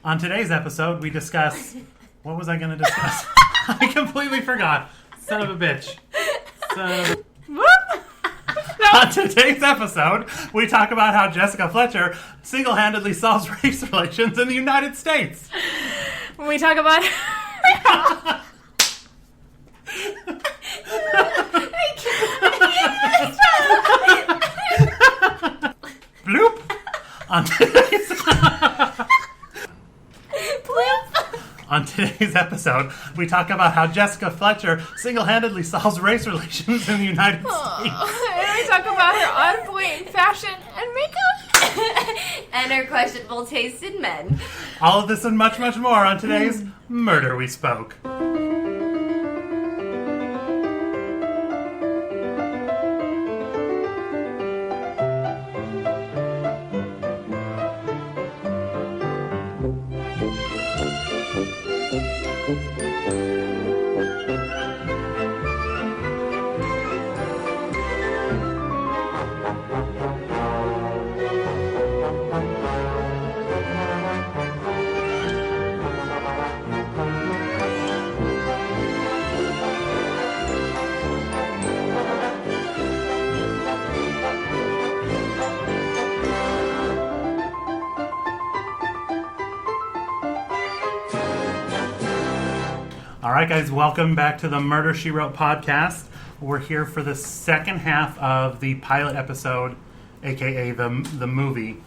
On today's episode, we discuss... What was I going to discuss? I completely forgot. Son of a bitch. On today's episode, we talk about how Jessica Fletcher single-handedly solves race relations in the United States. When we talk about... Bloop. On today's... On today's episode, we talk about how Jessica Fletcher single-handedly solves race relations in the United States. And we talk about her on-point fashion and makeup. And her questionable taste in men. All of this and much, much more on today's Murder We Spoke. Alright guys, welcome back to the Murder, She Wrote podcast. We're here for the second half of the pilot episode, aka the movie.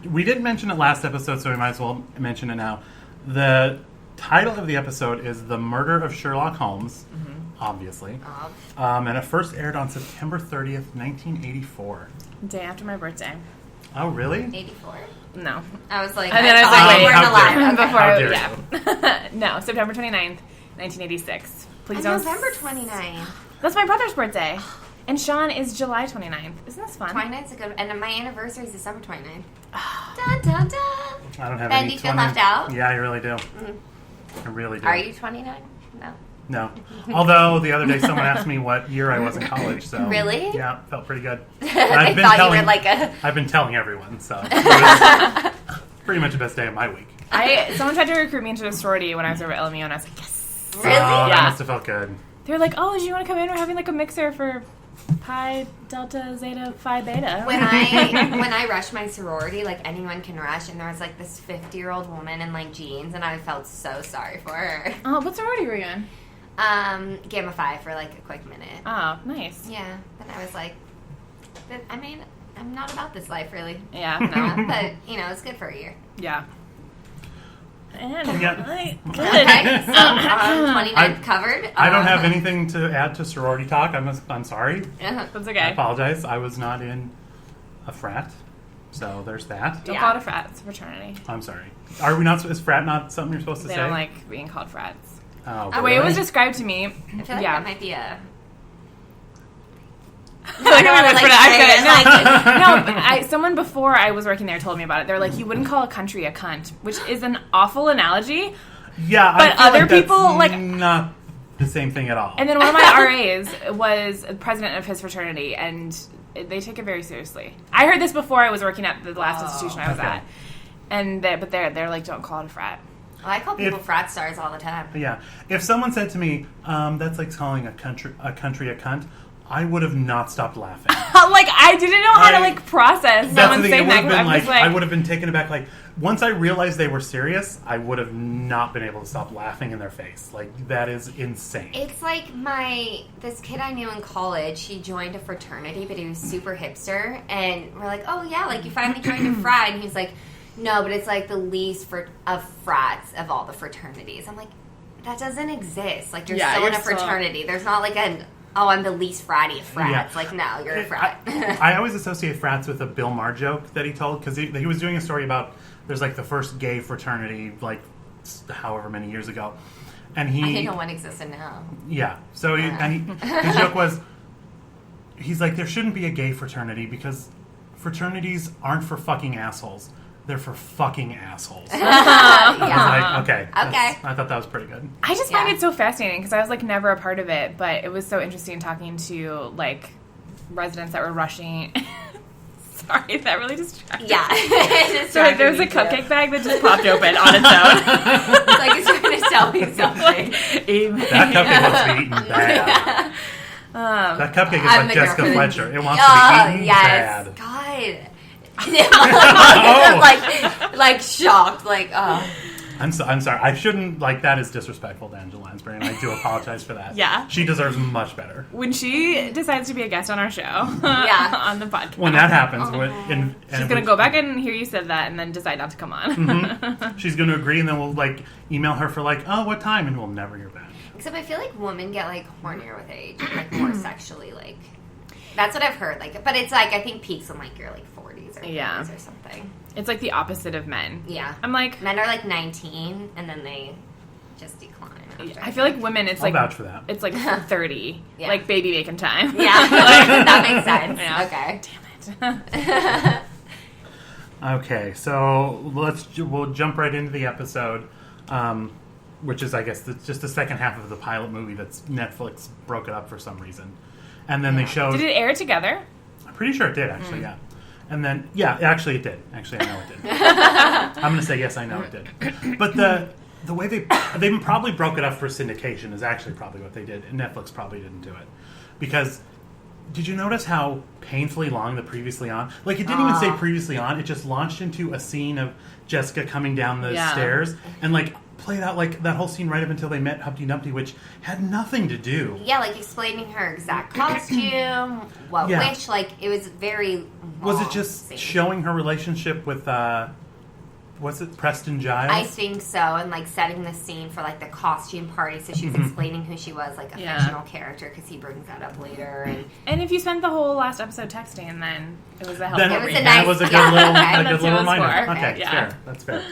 We didn't mention it last episode, so we might as well mention it now. The title of the episode is The Murder of Sherlock Holmes, obviously. And it first aired on September 30th, 1984. Day after my birthday. Oh, really? 84? No. I was like, And then I was thought like, you wait, weren't alive. How dare yeah. No, September 29th, 1986. Please don't... November 29th. That's my brother's birthday. And Sean is July 29th. Isn't this fun? 29th's a good... And my anniversary is December 29th. Dun, dun, dun. I don't have Ben, any do you feel 20 left out? Yeah, I really do. I really do. Are you 29? No. No. Although the other day someone asked me what year I was in college, so Really? Yeah, felt pretty good. I thought you were like a... I've been telling everyone, so it was pretty much the best day of my week. Someone tried to recruit me into a sorority when I was over at LMU, and I was like, yes. Really? That Yeah. must have felt good. They were like, oh, do you want to come in? We're having like a mixer for Pi, Delta, Zeta, Phi, Beta. When I rushed my sorority, like anyone can rush, and there was like this 50-year-old woman in like jeans, and I felt so sorry for her. Oh, what sorority were you in? Gamma Phi for like a quick minute. Oh, nice. Yeah, and I was like, I mean, I'm not about this life really. Yeah, no. But you know, it's good for a year. Yeah. And Yeah. good. Okay, so 29th covered. I don't have anything to add to sorority talk. I'm sorry. That's I okay. apologize. I was not in a frat, so there's that. Don't Yeah. call it a frat. It's a fraternity. I'm sorry. Are we not? Is frat not something you're supposed to They say? don't like being called frats. Oh, The way it was really? described to me, I feel like yeah. that might be a... Like, I wanna, like, I've say said it, it. No, but someone before I was working there told me about it. They're like, you wouldn't call a country a cunt, which is an awful analogy. Yeah, But I feel other like that's people, like- not the same thing at all. And then one of my RAs was president of his fraternity, and they take it very seriously. I heard this before I was working at the last institution I was okay. at, and they're like, don't call it a frat. Well, I call people frat stars all the time. Yeah, if someone said to me, "That's like calling a country a cunt," I would have not stopped laughing. Like, I didn't know how to like process That's the someone thing. It saying would that. have been I'm like, just like, I would have been taken aback. Like once I realized they were serious, I would have not been able to stop laughing in their face. Like that is insane. It's like this kid I knew in college, he joined a fraternity, but he was super hipster, and we're like, oh yeah, like you finally joined a frat, and he's like, no, but it's like the least of frats of all the fraternities. I'm like, that doesn't exist. Like you're still in a fraternity. There's not like I'm the least fratty of frats. Yeah. Like, no, you're a frat. I always associate frats with a Bill Maher joke that he told, because he was doing a story about there's like the first gay fraternity, like however many years ago. And I didn't know one existed now. Yeah. So his joke was, he's like, there shouldn't be a gay fraternity because fraternities aren't for fucking assholes. They're for fucking assholes. Yeah. I was like, okay. I thought that was pretty good. I just find it so fascinating because I was like never a part of it, but it was so interesting talking to like residents that were rushing Sorry, that really distracted Yeah. me. So like, there's a cupcake bag that just popped open on its own. It's like it's trying to sell me something. That cupcake wants to be eaten bad. That cupcake is like Jessica Fletcher. It wants to be eaten bad. God. Oh. like shocked. Like, oh. I'm sorry. I shouldn't, like, that is disrespectful to Angela Lansbury, and I do apologize for that. Yeah. She deserves much better. When she decides to be a guest on our show, on the podcast. When that happens, she's going to go back and hear you said that and then decide not to come on. Mm-hmm. She's going to agree, and then we'll, like, email her for, like, oh, what time? And we'll never hear back. Except I feel like women get, like, hornier with age, like, more sexually, like... That's what I've heard, like, but it's, like, I think peaks in, like, your, like, 40s or 50s or something. It's, like, the opposite of men. Yeah. I'm like... Men are, like, 19, and then they just decline. I feel like women, it's, I'll like... vouch for that. It's, like, 30. Yeah. Like, baby making time. Yeah. That makes sense. Yeah. Okay. Damn it. Okay, so we'll jump right into the episode, which is, I guess, just the second half of the pilot movie that's Netflix broke it up for some reason. And then they showed... Did it air together? I'm pretty sure it did, actually, yeah. And then, actually it did. Actually, I know it did. I'm going to say yes, I know it did. But the way they probably broke it up for syndication is actually probably what they did, and Netflix probably didn't do it. Because, did you notice how painfully long the Previously On... Like, it didn't even say Previously On, it just launched into a scene of Jessica coming down the stairs, and, like, played out, like, that whole scene right up until they met Humpty Dumpty, which had nothing to do. Yeah, like, explaining her exact costume, what witch, like, it was very Was it just showing her relationship with, was it Preston Giles? I think so, and, like, setting the scene for, like, the costume party, so she was explaining who she was, like, a fictional character, because he brings that up later. And if you spent the whole last episode texting, then it was a helpful It was read. a nice... It was a good little reminder. For. Okay, yeah. fair. That's fair.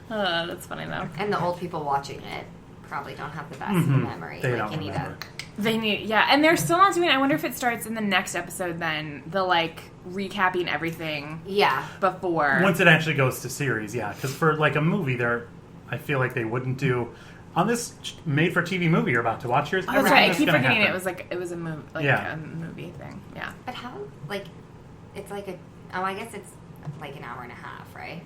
That's funny, though. And the old people watching it probably don't have the best memory. They like, don't you need remember. They need, and they're still not doing. I wonder if it starts in the next episode. Then the like recapping everything. Yeah. Before once it actually goes to series, because for like a movie, I feel like they wouldn't do on this made-for-TV movie you're about to watch. Here's that's right. I keep forgetting happen. it was a movie, a movie thing. Yeah. But how it's like I guess it's like an hour and a half, right?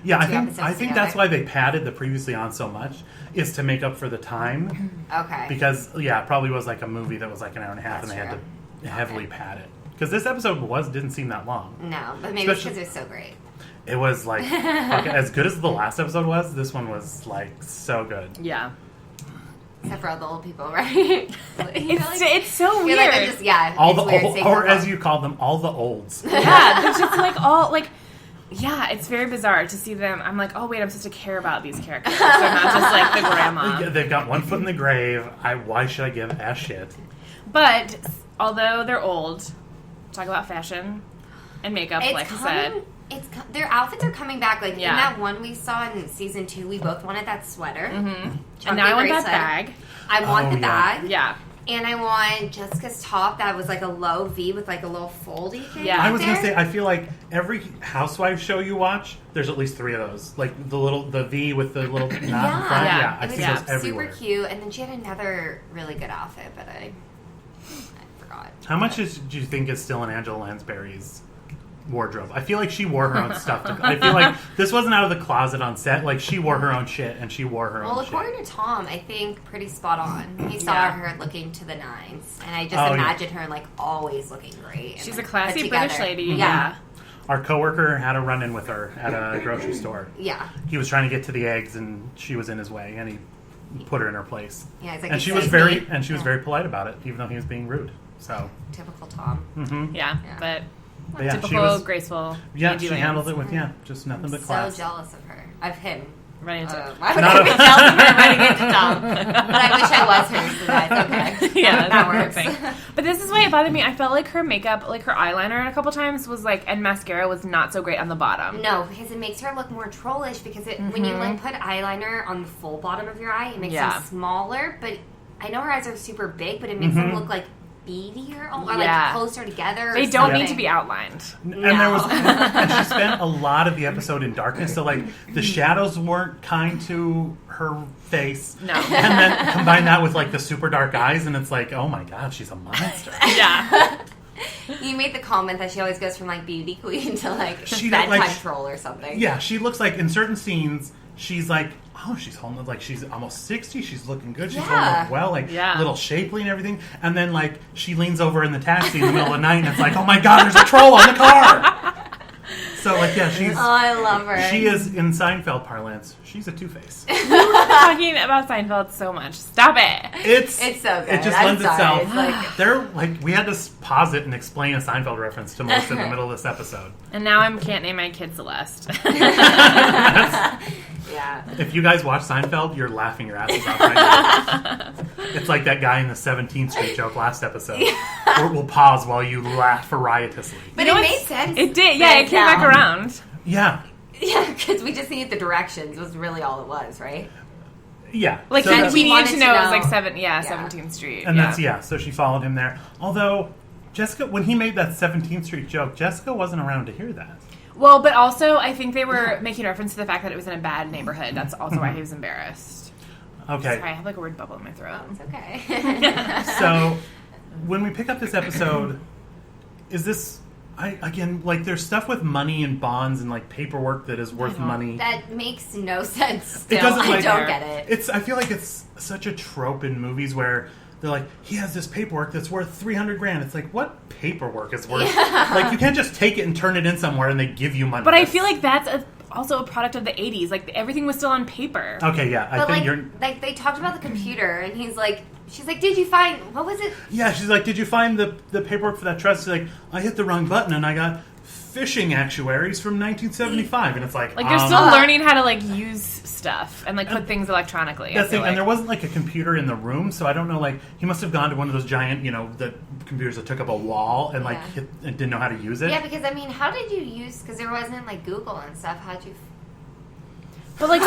Yeah, I think that's why they padded the Previously On so much, is to make up for the time. Okay. Because, it probably was like a movie that was like an hour and a half, That's and they true. had to heavily pad it. Because this episode didn't seem that long. No, but maybe because it was so great. It was like, as good as the last episode was, this one was like so good. Yeah. Except for all the old people, right? It's so weird. Like just, all the old, or as you call them, all the olds. Yeah, they're just like all like. Yeah, it's very bizarre to see them. I'm like, oh wait, I'm supposed to care about these characters. They're not just like the grandma. They've got one foot in the grave. Why should I give a shit? But although they're old, talk about fashion and makeup, like I said. Their outfits are coming back. Like in that one we saw in season 2, we both wanted that sweater. Mm-hmm. And now I want that bag. I want the bag. Yeah. And I want Jessica's top that was like a low V with like a little foldy thing. Yeah. I was going to say, I feel like every housewife show you watch, there's at least 3 of those. Like the V with the little knot in front. Yeah, I see those everywhere. Super cute. And then she had another really good outfit, but I forgot. How much do you think is still in Angela Lansbury's wardrobe? I feel like she wore her own stuff. I feel like this wasn't out of the closet on set. Like, she wore her own shit, and she wore her own shit. Well, according to Tom, I think pretty spot on. He saw her looking to the nines, and I just imagine her, like, always looking great. She's a classy British lady. Yeah. Our coworker had a run-in with her at a grocery store. Yeah. He was trying to get to the eggs, and she was in his way, and he put her in her place. Yeah, he's like, and she was very polite about it, even though he was being rude. So typical Tom. Mm-hmm. Yeah, but yeah, typical, graceful. Yeah, she handled it with just nothing but class. So jealous of her, of him. Running into I would have been jealous of her running into Tom, but I wish I was her. So that's okay. Yeah, that works. But this is why it bothered me. I felt like her makeup, like her eyeliner, a couple times was like, and mascara was not so great on the bottom. No, because it makes her look more trollish. Because when you like put eyeliner on the full bottom of your eye, it makes them smaller. But I know her eyes are super big, but it makes them look like beadier or like closer together. They don't need to be outlined. And and she spent a lot of the episode in darkness, so like the shadows weren't kind to her face. No. And then combine that with like the super dark eyes, and it's like, oh my god, she's a monster. Yeah. You made the comment that she always goes from like beauty queen to like She bedtime like- troll or something. Yeah, she looks like in certain scenes, she's like, oh, she's holding like she's almost 60. She's looking good. She's holding up well, like little shapely and everything. And then like she leans over in the taxi in the middle of the night, and it's like, oh my god, there's a troll on the car. So like, yeah, she's. Oh, I love her. She is in Seinfeld parlance. She's a Two-Face. Talking about Seinfeld so much. Stop it. It's so good. It just I'm lends sorry. itself. It's like- They're like, we had to pause it and explain a Seinfeld reference to most in the middle of this episode. And now I can't name my kid Celeste. Yeah. If you guys watch Seinfeld, you're laughing your asses off right now. It's like that guy in the 17th Street joke last episode. We'll pause while you laugh riotously. But it made sense. It did. Yeah, it came back around. Yeah. Yeah, because we just needed the directions was really all it was, right? Yeah. Like, So he that's- needed wanted to to know it was know. like 17th Street. and that's, so she followed him there. Although, Jessica, when he made that 17th Street joke, Jessica wasn't around to hear that. Well, but also, I think they were making reference to the fact that it was in a bad neighborhood. That's also why he was embarrassed. Okay. Sorry, I have like a weird bubble in my throat. It's okay. So, when we pick up this episode, is this... like, there's stuff with money and bonds and, like, paperwork that is worth money. That makes no sense still. It doesn't, I like, don't get it. I feel like it's such a trope in movies where they're like, he has this paperwork that's worth $300,000. It's like, what paperwork is worth? Like, you can't just take it and turn it in somewhere and they give you money. But I feel like that's also a product of the 80s. Like, everything was still on paper. Okay, yeah. I But think like, you're... like they talked about the computer, and she's like, did you find, what was it? Yeah, she's like, did you find the paperwork for that trust? She's like, I hit the wrong button and I got fishing actuaries from 1975. And it's like... Like, they're still learning how to, like, use stuff and, like, put things electronically. That's and there wasn't, like, a computer in the room, so I don't know, like, he must have gone to one of those giant, the computers that took up a wall and, like, hit, and didn't know how to use it. Yeah, because, I mean, how did you use, because there wasn't, like, Google and stuff, how'd you... But, like,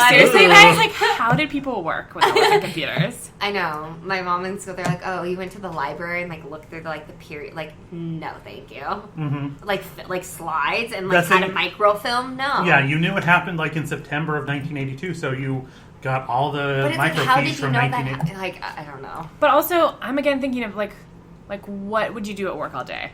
seriously, guys, like, how did people work with all the computers? I know. My mom and school, they're like, oh, you went to the library and, like, looked through, like, the period. Like, no, thank you. Mm-hmm. Like slides and, like, had a microfilm? No. Yeah, you knew it happened, like, in September of 1982, so you got all the microfiche from 1982. Like, I don't know. But also, I'm again thinking of, like, what would you do at work all day?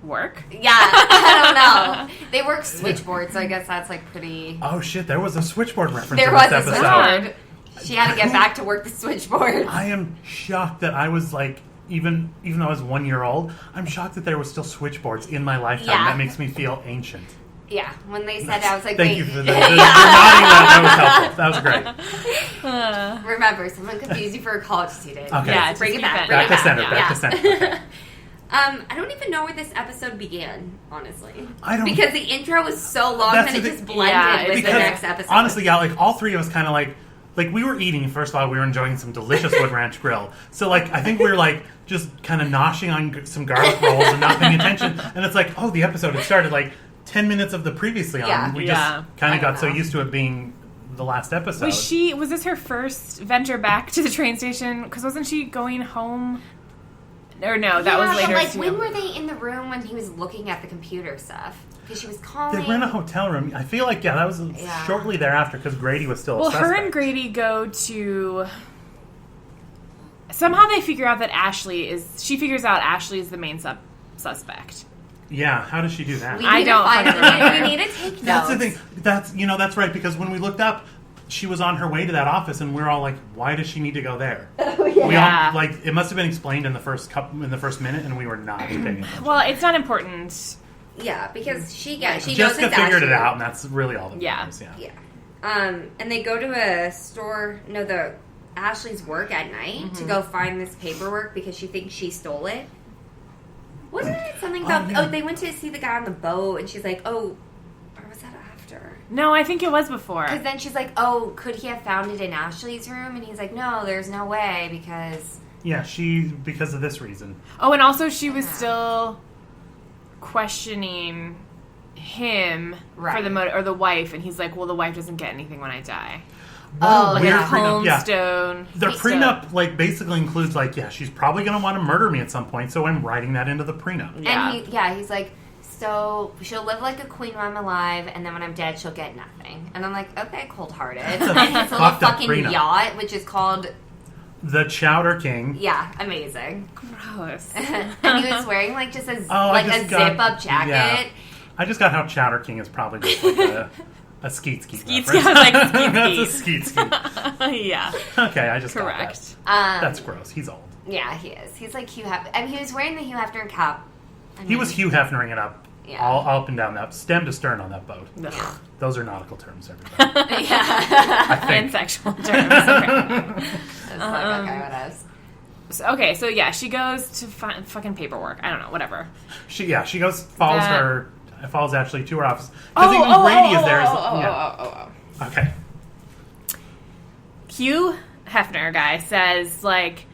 Work? Yeah, I don't know. They work switchboard, so I guess that's, like, pretty... Oh, shit, there was a switchboard reference There in was this a episode. switchboard. She had to get back to work the switchboard. I am shocked that I was, like, even though I was 1 year old, I'm shocked that there was still switchboard in my lifetime. Yeah. That makes me feel ancient. Yeah, when they said it, I was like... Thank you for that. You're nodding that. That was great. Remember, someone confused you for a college student. Okay. Yeah, Bring just it back. keep Bring Back it to back. center. Yeah. Back to center. Okay. I don't even know where this episode began, honestly. I don't... Because the intro was so long That's that it the just thing. blended with the Because, next episode. honestly, yeah, like, all three of us kind of, like, we were eating, first of all, we were enjoying some delicious Wood Ranch Grill. So, like, I think we were, like, just kind of noshing on some garlic rolls and not paying attention. And it's like, oh, the episode had started, like, 10 minutes of the previously on. Yeah. We just kind I of got don't so know. used to it being the last episode. Was this her first venture back to the train station? Because wasn't she going home? Or no, that was later. But, like, too. when were they in the room when he was looking at the computer stuff? Because she was calling. They were in a hotel room. I feel like, that was shortly thereafter because Grady was still a suspect. her and Grady go to... Somehow they figure out that she figures out Ashley is the main suspect. Yeah, how does she do that? We I need to don't find fucking it. remember. We need to take notes. That's the thing. That's right, because when we looked up, she was on her way to that office, and we're all like, "Why does she need to go there?" Oh, yeah. We all, like, it must have been explained in the first minute, and we were not paying attention. Well, it's not important. Yeah, because she knows Jessica it's figured it Ashley. out, and that's really all that matters. Yeah. And they go to a store, Ashley's work at night to go find this paperwork because she thinks she stole it. Wasn't it something about, they went to see the guy on the boat, and she's like, oh, or was that after? No, I think it was before. Because then she's like, oh, could he have found it in Ashley's room? And he's like, no, there's no way, because... Yeah, because of this reason. Oh, and also she was still questioning him for the wife, and he's like, well, the wife doesn't get anything when I die. Oh, Weird yeah. prenup. Yeah. Homestone. Their prenup, like, basically includes, like, she's probably going to want to murder me at some point, so I'm writing that into the prenup. Yeah. And he's like, so she'll live like a queen while I'm alive, and then when I'm dead, she'll get nothing. And I'm like, okay, cold-hearted. And his little fucked up fucking prenup. yacht, which is called The Chowder King. Yeah, amazing. Gross. And he was wearing like just a I zip-up jacket. Yeah. I just got how Chowder King is probably just like a skeet. Skeet. reference. I was like, skeet. That's a skeet. Yeah. Okay, I just Correct. got that. That's gross. He's old. Yeah, he is. He's like Hugh Hefner. I mean, he was wearing the Hugh Hefner cap. He was Hugh Hefnering it up. Yeah. All up and down that, stem to stern on that boat. Ugh. Those are nautical terms, everybody. Yeah. I think. And sexual terms. Okay. It's like, okay, what else? So yeah, she goes to find fucking paperwork. I don't know, whatever. She goes, follows Ashley to her office. Oh, Because even Grady is there. Okay. Hugh Hefner guy says, like,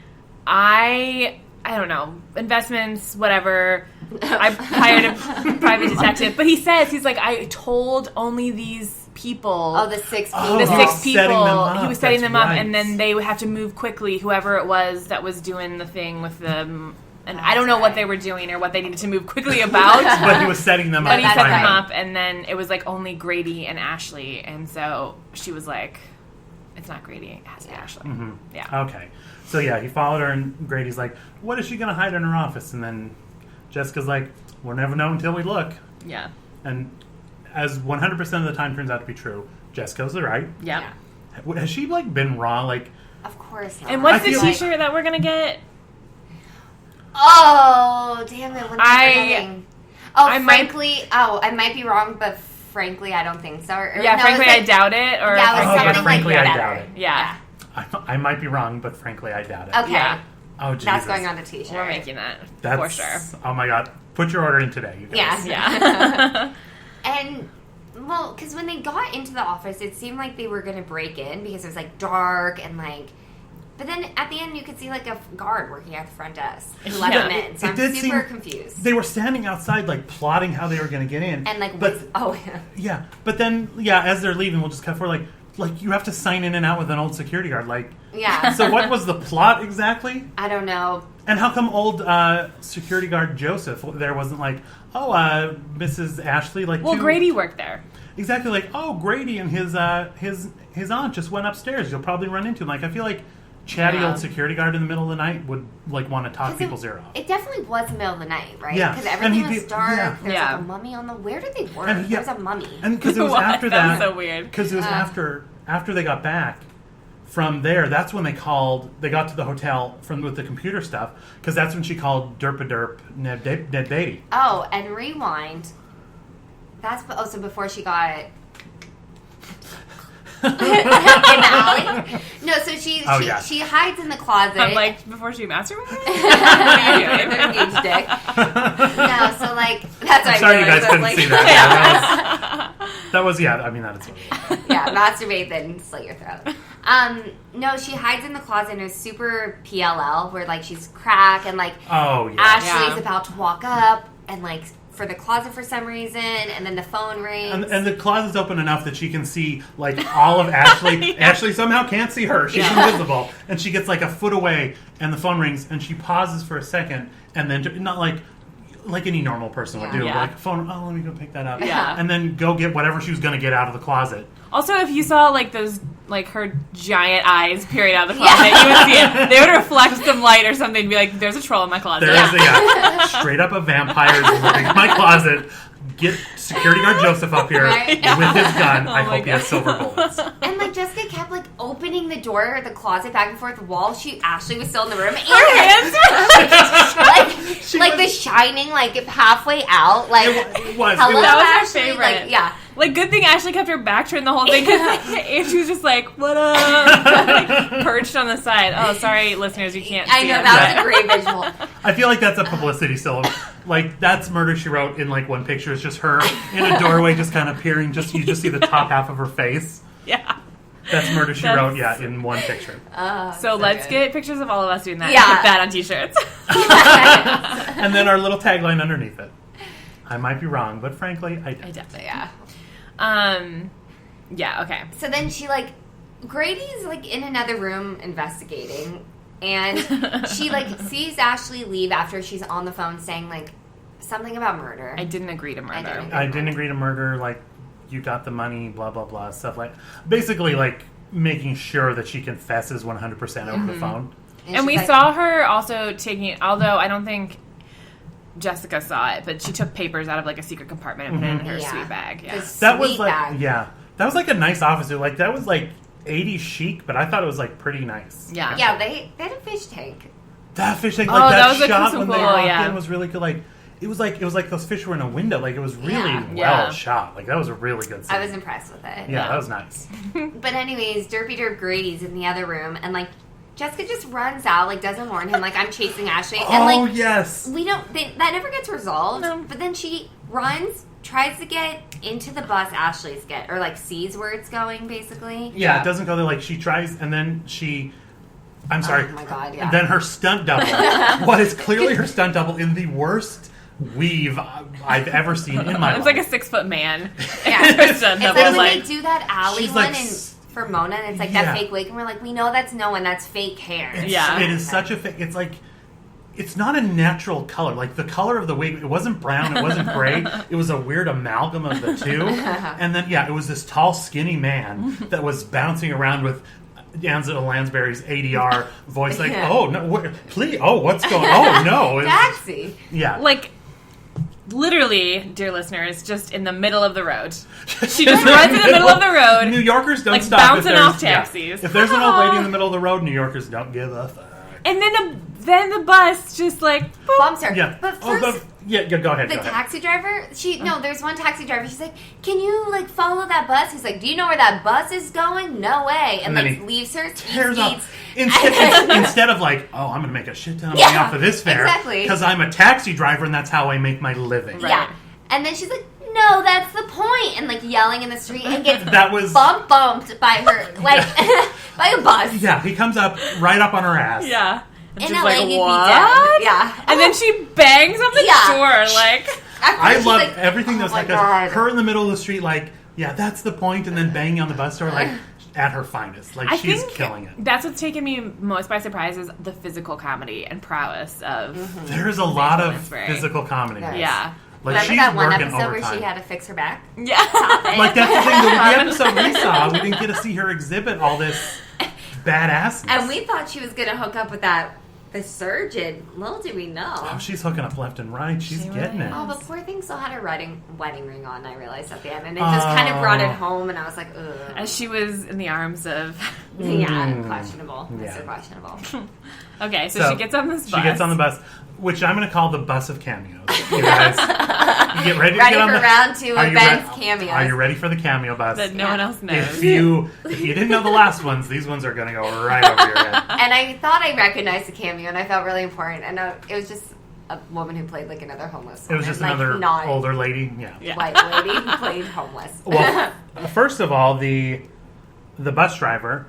I don't know, investments, whatever. I hired a private detective. But he's like, I told only these people. Oh, the 6 people. The he six was people. setting them up. He was setting That's them up, right. and then they would have to move quickly, whoever it was that was doing the thing with them. And I don't know what they were doing or what they needed to move quickly about. But he was setting them up. But he set finally. them up, and then it was like only Grady and Ashley, and so she was like, "It's not Grady, it has to be Ashley." Mm-hmm. Yeah. Okay. So yeah, he followed her, and Grady's like, "What is she going to hide in her office?" And then Jessica's like, "We'll never know until we look." Yeah. And as 100% of the time turns out to be true, Jessica's right. Yep. Yeah. Has she like been wrong? Like, Of course not. And what's I the feel like- T-shirt that we're gonna get? Oh, damn it. What am I forgetting? Oh, I might- frankly, I might be wrong, but frankly, I don't think so. Or, Yeah, no, frankly, it's I like- doubt it. Or Yeah, it was Oh, but something frankly, like I better. doubt it. yeah, I might be wrong, but frankly, I doubt it. Okay. Yeah. Oh, Jesus. That's going on a t-shirt. we're making that That's, for sure. Oh my God. Put your order in today, you guys. Yeah. Yeah. And, well, because when they got into the office, it seemed like they were going to break in because it was, like, dark and, like... But then at the end, you could see, like, a guard working at the front desk who let Yeah. them in. So It I'm did super seem- confused. They were standing outside, like, plotting how they were going to get in. And, like, but, yeah. yeah. But then, yeah, as they're leaving, we'll just cut for, like, you have to sign in and out with an old security guard. Like, Yeah. so what was the plot exactly? I don't know. And how come old security guard Joseph there wasn't like, oh, Mrs. Ashley, like, Well, two- Grady worked there. exactly, like, oh, Grady and his aunt just went upstairs. You'll probably run into him. Like, I feel like chatty Yeah. old security guard in the middle of the night would like want to talk 'Cause people's ear off. It definitely was the middle of the night, right? Yeah. Because And everything he was did- dark. yeah. There's Yeah. like a mummy on the... Where did they work? And, yeah. There's a mummy. And because it was What? after That was that, so weird. Because it was after they got back from there. That's when they got to the hotel with the computer stuff. Because that's when she called Derp Ned Beatty. Oh, and rewind. So before she got... in the alley? No, so she hides in the closet. I'm like, before she masturbated? Engaged dick. No, so like that's what I'm sorry I you guys realized. couldn't Like, see that. That was yeah. I mean that is what it yeah, masturbate then slit your throat. No, she hides in the closet and is super PLL, where like she's crack and like Oh yeah. Ashley's Yeah. about to walk up and like for the closet for some reason, and then the phone rings. And the closet's open enough that she can see like all of Ashley. Yeah. Ashley somehow can't see her. She's invisible, and she gets like a foot away, and the phone rings, and she pauses for a second, and then not like any normal person would do, Yeah. like phone. Oh, let me go pick that up. Yeah. And then go get whatever she was going to get out of the closet. Also, if you saw like those, like her giant eyes peering out of the closet, you would see it. They would reflect some light or something and be like, there's a troll in my closet. There's straight up a vampire living in my closet. Get security guard Joseph up here Right. with his gun. Oh I my hope he has God. silver bullets. And like Jessica kept like opening the door of the closet back and forth while Ashley was still in the room. And Her hands like The Shining, like halfway out, like It was. hello, That was her Ashley. favorite. Like, yeah, Like, good thing Ashley kept her back turned the whole thing, because she was just like, what up? Like, perched on the side. Oh, sorry, listeners, you can't I see know it, that but- was a great visual. I feel like that's a publicity still. Like, that's Murder, She Wrote in, like, one picture. It's just her in a doorway just kind of peering. You just see the top half of her face. Yeah. That's Murder, She Wrote, yeah, in one picture. So let's get pictures of all of us doing that. Yeah. And put that on t-shirts. And then our little tagline underneath it. I might be wrong, but frankly, I don't. I definitely. Yeah. Yeah, okay. So then she like Grady's like in another room investigating, and she like sees Ashley leave after she's on the phone saying like something about murder. I didn't agree to murder. I didn't agree to murder, like, you got the money, blah, blah, blah, stuff like... Basically, like, making sure that she confesses 100% over the phone. And we saw her also taking, although I don't think Jessica saw it, but she took papers out of like a secret compartment and put it in her sweet bag. Yeah. That was like, that was like a nice officer. Like that was like 80s chic, but I thought it was like pretty nice. Yeah. Yeah, they had a fish tank. That fish tank, like that was shot so when cool, they walked in was really good. Like it was like those fish were in a window. Like it was really well shot. Like that was a really good scene. I was impressed with it. Yeah, that was nice. But anyways, Derpy Derp Grady's in the other room, and like Jessica just runs out, like doesn't warn him, like I'm chasing Ashley. And like yes, that never gets resolved. No. But then she runs, tries to get into the bus Ashley's or like sees where it's going, basically. Yeah, it doesn't go there. Like she tries, and then I'm sorry. Oh my god, yeah. And then her stunt double, what is clearly her stunt double in the worst weave I've ever seen in my life. It's like a 6-foot man. Yeah. It's like when they do that alley one for Mona, and it's like that fake wig, and we're like, we know that's no one, that's fake hair. It is such a fake. It's like, it's not a natural color. Like the color of the wig, it wasn't brown, it wasn't gray. It was a weird amalgam of the two. And then it was this tall, skinny man that was bouncing around with Angela Lansbury's ADR voice, like, oh no, please, what's going? Oh no, taxi. Yeah, like. Literally, dear listeners, just in the middle of the road. She just runs in the middle of the road. New Yorkers don't like stop. Bouncing off taxis. Yeah. If there's an old lady in the middle of the road, New Yorkers don't give a fuck. And then the bus just like bumps her. Yeah. But first, go ahead. The taxi driver, there's one taxi driver. She's like, "Can you like follow that bus?" He's like, "Do you know where that bus is going?" No way. And like leaves her. Tears up. Instead of like, I'm going to make a shit ton of money off of this fare because I'm a taxi driver and that's how I make my living. Right. Yeah. And then she's like, no, that's the point, and like yelling in the street and gets bumped by her like by a bus. Yeah, he comes up right up on her ass. Yeah. And she's like, what? Yeah. And then she bangs on the door like I love everything that's like her in the middle of the street, like, that's the point, and then banging on the bus door like at her finest. Like she's killing it. That's what's taken me most by surprise is the physical comedy and prowess of There's a lot of physical comedy. Yeah. Like remember she's that one working episode overtime. where she had to fix her back? Yeah. Like that's the thing. The episode we saw, we didn't get to see her exhibit all this badassness. And we thought she was going to hook up with the surgeon. Little did we know. Oh, she's hooking up left and right. She's getting it. Oh, but poor thing still had her wedding ring on, I realized at the end. And it just kind of brought it home, and I was like, ugh. As she was in the arms of... questionable. Mr. Questionable. Okay, so she gets on this bus. She gets on the bus, which I'm going to call the bus of cameos. You guys, you get ready to get on for round 2 of Ben's cameos. Are you ready for the cameo bus? That no one else knows. If you didn't know the last ones, these ones are going to go right over your head. And I thought I recognized the cameo, and I felt really important. And it was just a woman who played like another homeless woman. It was just another older lady, white lady who played homeless. Well, first of all, the bus driver,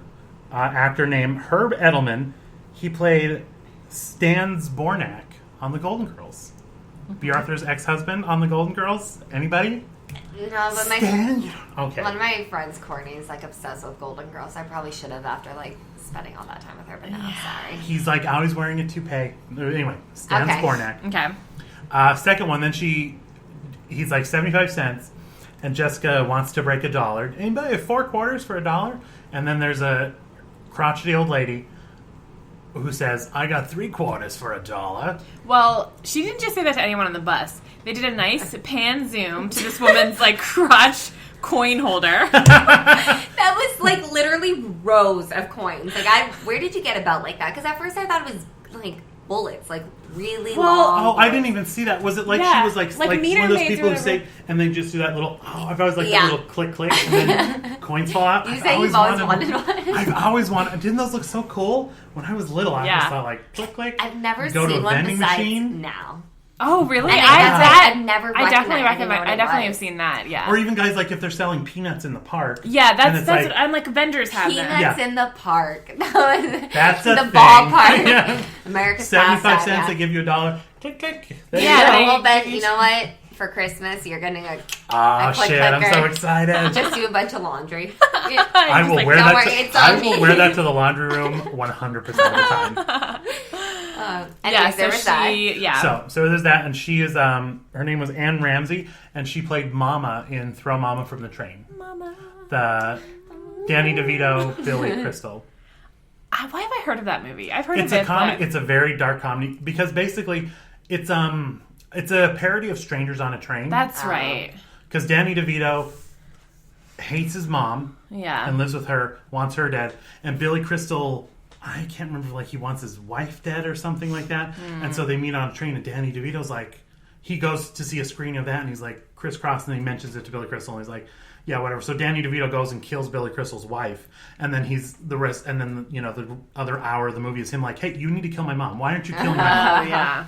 actor named Herb Edelman, he played Stan Zbornak on The Golden Girls. B. Arthur's ex-husband on The Golden Girls. Anybody? No, but one of my friends, Courtney, is like obsessed with Golden Girls. I probably should have after like spending all that time with her, but no, I'm sorry. He's like always wearing a toupee. Anyway, Stan Zbornak. Okay. Second one, then he's like 75 cents, and Jessica wants to break $1. Anybody have 4 quarters for $1? And then there's a crotchety old lady who says, I got 3 quarters for $1. Well, she didn't just say that to anyone on the bus. They did a nice pan zoom to this woman's like crotch coin holder. That was like literally rows of coins. Like, where did you get a belt like that? Because at first I thought it was like bullets, like really long. Oh, I didn't even see that. Was it like she was like one of those people who say, and they just do that little, I thought it was like that little click, click, and then coins fall out. You say you've always wanted one. I've always wanted, didn't those look so cool? When I was little, I just thought like, click, click. I've never seen one besides now. Oh, really? I've never. I definitely recommend. I definitely have seen that. Yeah. Or even guys like if they're selling peanuts in the park. Yeah, that's what I'm like. Vendors have peanuts in the park. That's the ballpark. Yeah. America's 75 cents. They give you $1. Click, click. Well, Ben, you know what? For Christmas, you're gonna go. Oh shit! I'm so excited. Just do a bunch of laundry. I will wear that. I will wear that to the laundry room 100% of the time. There was that. So there's that, and she is her name was Anne Ramsey, and she played Mama in Throw Mama from the Train. Mama. Danny DeVito, Billy Crystal. Why have I heard of that movie? I've heard It's of a it. comedy. But... It's a very dark comedy because basically it's a parody of Strangers on a Train. That's right. Because Danny DeVito hates his mom. Yeah. And lives with her, wants her dead, and Billy Crystal. I can't remember, like, he wants his wife dead or something like that. And so they meet on a train, and Danny DeVito's like, he goes to see a screening of that, and he's like, crisscross, and then he mentions it to Billy Crystal, and he's like, yeah, whatever. So Danny DeVito goes and kills Billy Crystal's wife, and then the other hour of the movie is him like, hey, you need to kill my mom. Why aren't you killing my mom? Oh, yeah.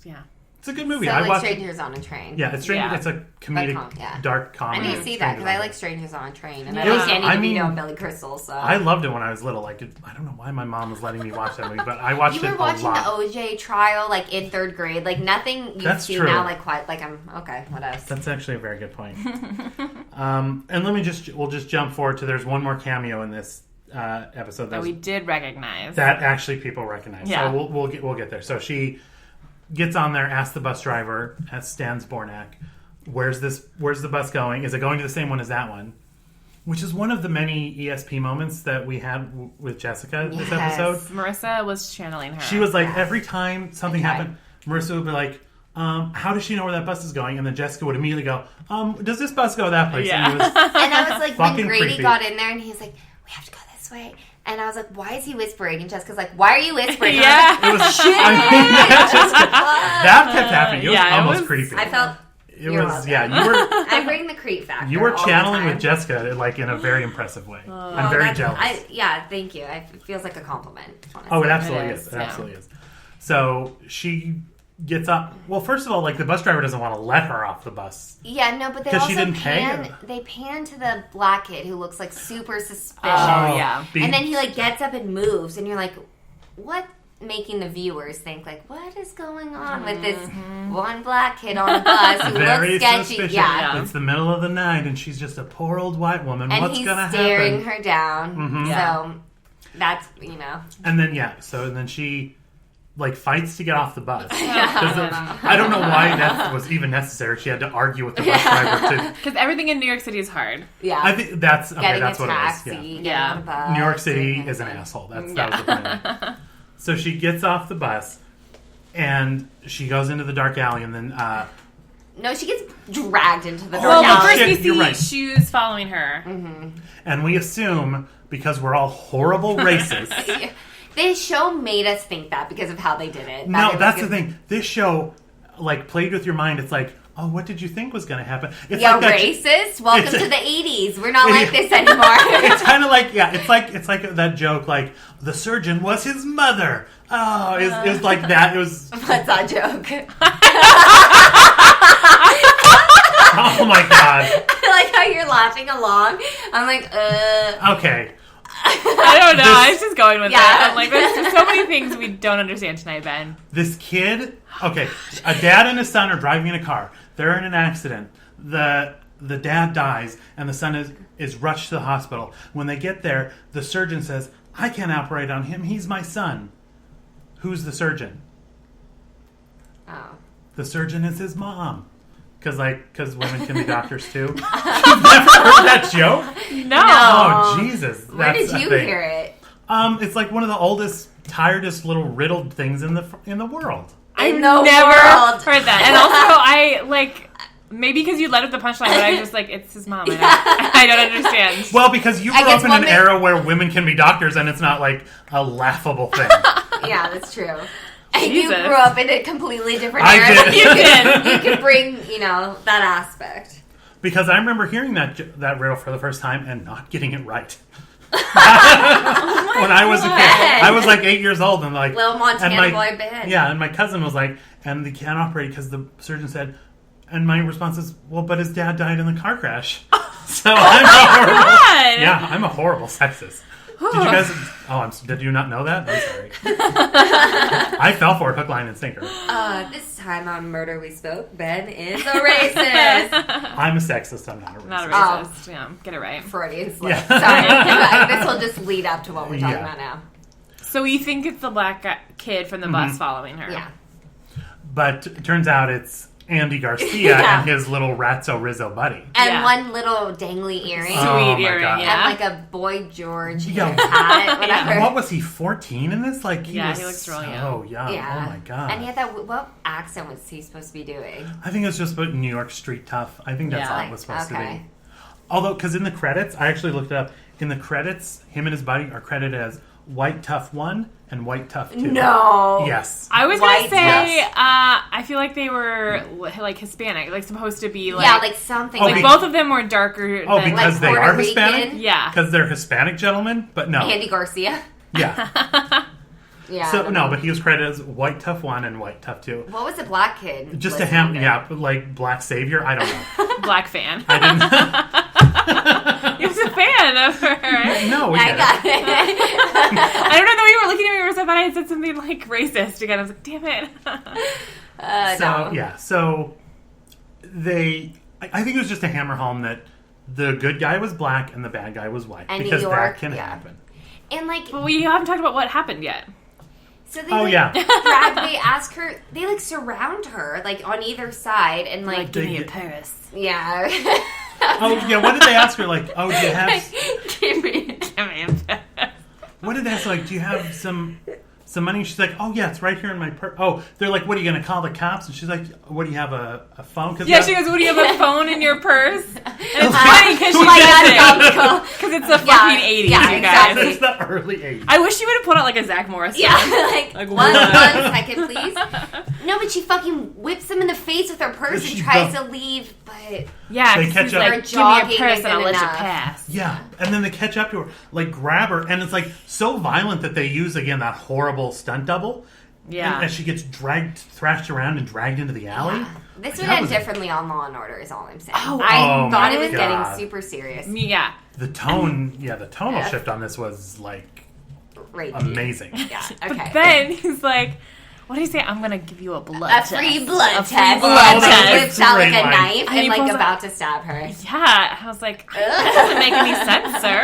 Yeah. It's a good movie. So I watched Strangers on a Train. Yeah, it's It's a comedic, dark comedy. I need to see that because I like Strangers on a Train, and I Yeah. like Danny DeVito and Billy Crystal. So I loved it when I was little. Like, I don't know why my mom was letting me watch that movie, but I watched it a lot. You were watching the OJ trial like in 3rd grade, like nothing you see true. now. Like I'm okay. What else? That's actually a very good point. And we'll just jump forward to there's one more cameo in this episode that we did recognize. That actually people recognize. Yeah. So we'll get there. So she gets on there, asks the bus driver, as Stan Spornak, where's the bus going? Is it going to the same one as that one? Which is one of the many ESP moments that we had with Jessica this episode. Marissa was channeling her. She was like, every time something happened, Marissa would be like, how does she know where that bus is going? And then Jessica would immediately go, does this bus go that place? Yeah. And, I was like, when Grady creepy. got in there and he's like, we have to go this way. And I was like, why is he whispering? And Jessica's like, why are you whispering? Yeah. It was shit. That kept happening. It was almost creepy. I felt it was you were. I bring the creep factor. You were all channeling the time. with Jessica like in a very impressive way. I'm very jealous. Thank you. It feels like a compliment. Honestly. Oh, it absolutely is. It yeah. absolutely is. So she gets up. Well, first of all, like the bus driver doesn't want to let her off the bus. Yeah, no, but they 'Cause also she didn't pay her. They pan to the black kid who looks like super suspicious. Oh, yeah. And then he like gets up and moves, and you're like, what? Making the viewers think like, what is going on with this one black kid on the bus who Very looks sketchy? suspicious. Yeah. It's the middle of the night, and she's just a poor old white woman. And What's he's gonna staring happen? her down. So that's And then she like fights to get off the bus. I don't know why that was even necessary. She had to argue with the bus driver because everything in New York City is hard. Yeah, I think that's getting that's a what taxi, it was. getting on a bus, New York City is an asshole. That was the point. So she gets off the bus and she goes into the dark alley, and then no, she gets dragged into the dark Well, but alley. first we You're see right. shoes following her. And we assume, because we're all horrible racists. This show made us think that because of how they did it. No, that's the thing. This show, like, played with your mind. It's like, oh, what did you think was going to happen? It's Yo, like that, racist. Welcome to the 80s. We're not like this anymore. It's kind of like, it's like that joke, like, the surgeon was his mother. Oh, it was like that. It was... What's that joke? Oh, my God. I like how you're laughing along. I'm like, Okay. I don't know. I was just going with that. Yeah. I'm like, there's so many things we don't understand tonight, Ben. This kid, okay, a dad and his son are driving in a car. They're in an accident. The dad dies, and the son is rushed to the hospital. When they get there, the surgeon says, I can't operate on him. He's my son. Who's the surgeon? oh. The surgeon is his mom. Because women can be doctors too. You've never heard that joke? No. Oh, Jesus. Where That's did a you thing. hear it? It's like one of the oldest, tiredest little riddled things in the world. I've In the never world. heard that. And also, I, like, maybe because you led up the punchline, but I was just like, it's his mom. I don't understand. Well, because you I grew guess up in an women- era where women can be doctors, and it's not like a laughable thing. Yeah, that's true. And Jesus. you grew up in a completely different I era. did. You did. You could bring, that aspect. Because I remember hearing that riddle for the first time and not getting it right. When I was a kid, I was like 8 years old, and like Little Montana and boy Ben. Yeah, and my cousin was like, and they can't operate because the surgeon said, and my response is, well, but his dad died in the car crash. So I'm a horrible sexist. Did you guys? Did you not know that? I'm sorry. I fell for it, hook, line, and sinker. This time on Murder We Spoke, Ben is a racist. I'm a sexist. I'm not a racist. Not a racist. Yeah, get it right. Freudian slip. Yeah. Sorry. This will just lead up to what we're talking about now. So you think it's the black kid from the bus following her? Yeah. But it turns out it's Andy Garcia and his little Ratso Rizzo buddy. And one little dangly earring. Sweet earring, God. yeah. And like a Boy George Yeah. hat, whatever. What was he, 14 in this? Like, he he looks really young. so young. Yeah. Oh my God. And he had that, what accent was he supposed to be doing? I think it was just about New York street tough. I think that's all it was supposed to be. Okay. Although, because in the credits, I actually looked it up. In the credits, him and his buddy are credited as White Tough 1 and White Tough 2. No. Yes. I was going to say, yes. I feel like they were like Hispanic, like supposed to be like... Yeah, like something. Like both of them were darker Oh, than... because like they are Puerto Hispanic? Rican? Yeah. Because they're Hispanic gentlemen? But no. Andy Garcia. Yeah. Yeah. So, no, but he was credited as White Tough 1 and White Tough 2. What was the black kid? Just a ham, like Black Savior? I don't know. Black fan. I didn't... He was a fan of her, right? No, we I get it. got it. I don't know that you were looking at me or something. I had said something like racist again. I was like, damn it. No. Yeah, so I think it was just a hammer home that the good guy was black and the bad guy was white. And New because York, that can yeah. happen. And like, But we haven't talked about what happened yet. so they Oh, yeah. they ask her, they like surround her like on either side and like give They me a get- Paris. yeah. Oh, yeah, what did they ask her? Like, oh, do you have... Give me Give me a Paris. What did they ask her? Like, do you have some money? She's like, oh, yeah, it's right here in my purse. Oh, they're like, what, are you going to call the cops? And she's like, what, do you have a phone? Cause Yeah, she goes, what do you have a phone in your purse? And it's Oh, funny because she my does God, it. comical. Because it's the fucking 80s, yeah, you guys. exactly. It's the early 80s. I wish she would have put out like a Zach Morris Yeah, song. like, Like, one what? second, please. No, but she fucking whips him in the face with her purse and She tries does. to leave, but Yeah, They 'cause catch he's up. like, Her give me a jogging purse and I'll isn't let you enough. pass. Yeah, and then they catch up to her, like grab her, and it's like so violent that they use again that horrible stunt double. Yeah. and she gets thrashed around and dragged into the alley. yeah. This Like, would that end was- differly on Law and Order is all I'm saying. Oh, I oh thought my it was God. getting super serious. Yeah. The tonal Yeah. shift on this was like Right. amazing. Yeah, okay. But then he's like, what did he say? I'm going to give you a blood a test. free blood A test. free blood Oh, that test. was Whips out like a great line. knife And and he like pulls about to stab her. Yeah. I was like, that doesn't make any sense, sir.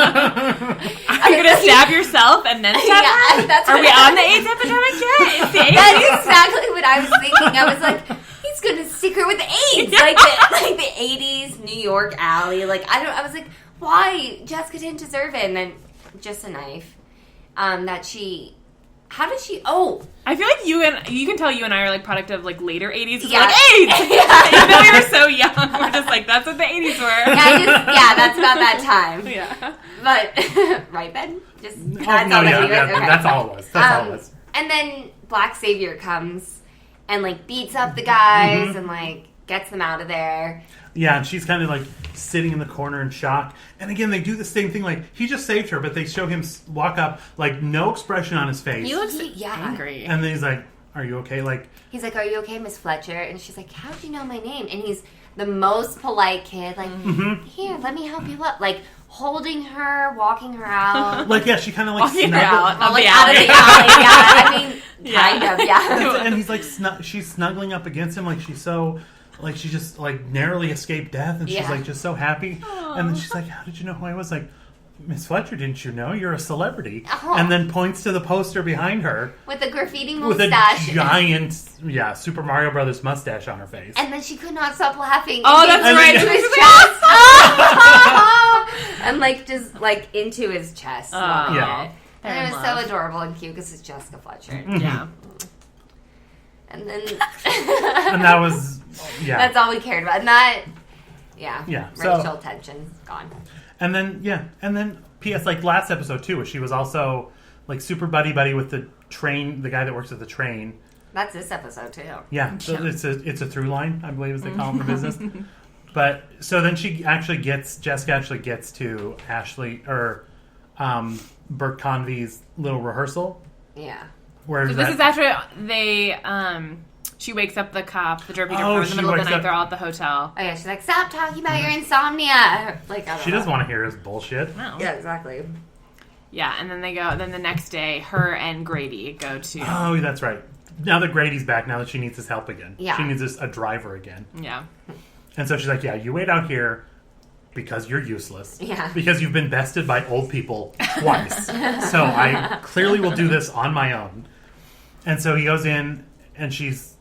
Are you going to stab yourself and then stab her? Yeah, that's Are what we I- on the AIDS epidemic yet? It's the AIDS. That's exactly what I was thinking. I was like, he's gonna stick her with AIDS, like the '80s New York alley. Like I was like, why? Jessica didn't deserve it, and then just a knife. That she. How did she? Oh, I feel like you can tell you and I are like product of like later 80s. It's Yeah. like AIDS. Yeah. Even though we were so young, we're just like, that's what the 80s were. that's about that time. Yeah. But right, Ben? Just Oh, that's no, all yeah, that yeah, he was? Okay. that's all it was. That's all it was. And then Black Savior comes and like beats up the guys Mm-hmm. and like gets them out of there. Yeah, and she's kind of like sitting in the corner in shock. And again, they do the same thing. Like he just saved her, but they show him walk up, like no expression on his face. He looks Yeah. angry. And then he's like, "Are you okay?" Like, He's like, "Are you okay, Miss Fletcher?" And she's like, "How'd you know my name?" And he's the most polite kid. Like, here, let me help you up. Like holding her, walking her out. like yeah, she kind of like Walking her snuggled. out. Well, Of like the out of alley. the alley. Yeah, I mean, Yeah. kind of. Yeah. And he's like, she's snuggling up against him, like she's so, like she just like narrowly escaped death, and she's Yeah. like just so happy. And then she's like, "How did you know who I was?" Like, Miss Fletcher, didn't you know you're a celebrity? Oh. And then points to the poster behind her With a graffiti with a mustache. giant, Super Mario Brothers mustache on her face. And then she could not stop laughing. Oh, and that's into right. his chest. And like just like into his chest. Oh. Yeah. They're And in it was love. so adorable and cute because it's Jessica Fletcher. Yeah. And then And that was, yeah. that's all we cared about. And that, yeah, Yeah, so- racial tension gone. And then P.S. like last episode too, where she was also like super buddy with the guy that works at the train. That's this episode too. Yeah, so it's a through line, I believe, as they call it in the business. But so then Jessica actually gets to Ashley or Bert Convey's little rehearsal. Yeah. Where So this is after they, she wakes up the cop, the derpy Oh, in the she middle of the wakes night. up- They're all at the hotel. Oh yeah, she's like, stop talking about your insomnia. Like, I don't she know. doesn't want to hear his bullshit. No. Yeah, exactly. Yeah, and then they go. Then the next day, her and Grady go to. Oh, that's right. Now that Grady's back, now that she needs his help again. Yeah. She needs a driver again. Yeah. And so she's like, yeah, you wait out here because you're useless. Yeah. Because you've been bested by old people twice. So I clearly will do this on my own. And so he goes in and she's...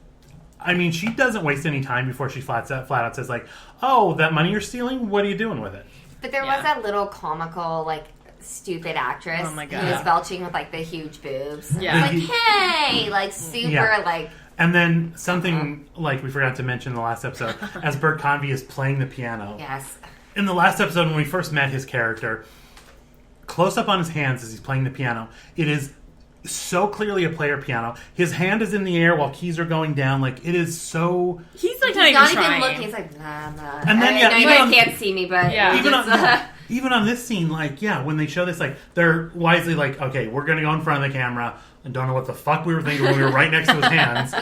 I mean, she doesn't waste any time before she flat out says, like, oh, that money you're stealing, what are you doing with it? But there was that little comical, like, stupid actress Oh my God. who was belching with, like, the huge boobs. Yeah. Like, hey! Like, super, like... And then something, like, we forgot to mention in the last episode, as Bert Convy is playing the piano. Yes. In the last episode, when we first met his character, close up on his hands as he's playing the piano, it is so clearly a player piano. His hand is in the air while keys are going down. Like, it is so... He's like He's not even trying. looking. He's like, nah. And then, I know you guys can't see me, but... Yeah. Even on this scene, like, when they show this, like, they're wisely like, okay, we're going to go in front of the camera. I don't know what the fuck we were thinking when we were right next to his hands.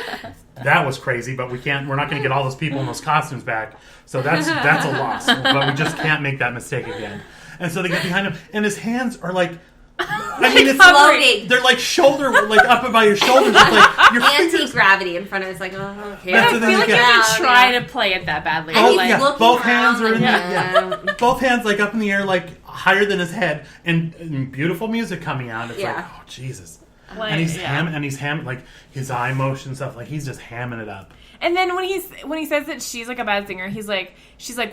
That was crazy, but we're not going to get all those people in those costumes back. So that's a loss. But we just can't make that mistake again. And so they get behind him, and his hands are like... I mean, it's floating. They're like shoulder, like up by your shoulders. It's like your anti-gravity in front of it's like, oh, okay. I That's feel like you have to try to play it that badly. And he's Like, looking both around hands are in like, the, both hands like up in the air, like higher than his head, and beautiful music coming out. It's like, oh Jesus! like, And he's hamming like his eye motion stuff, like he's just hamming it up. And then when he says that she's like a bad singer, she's like,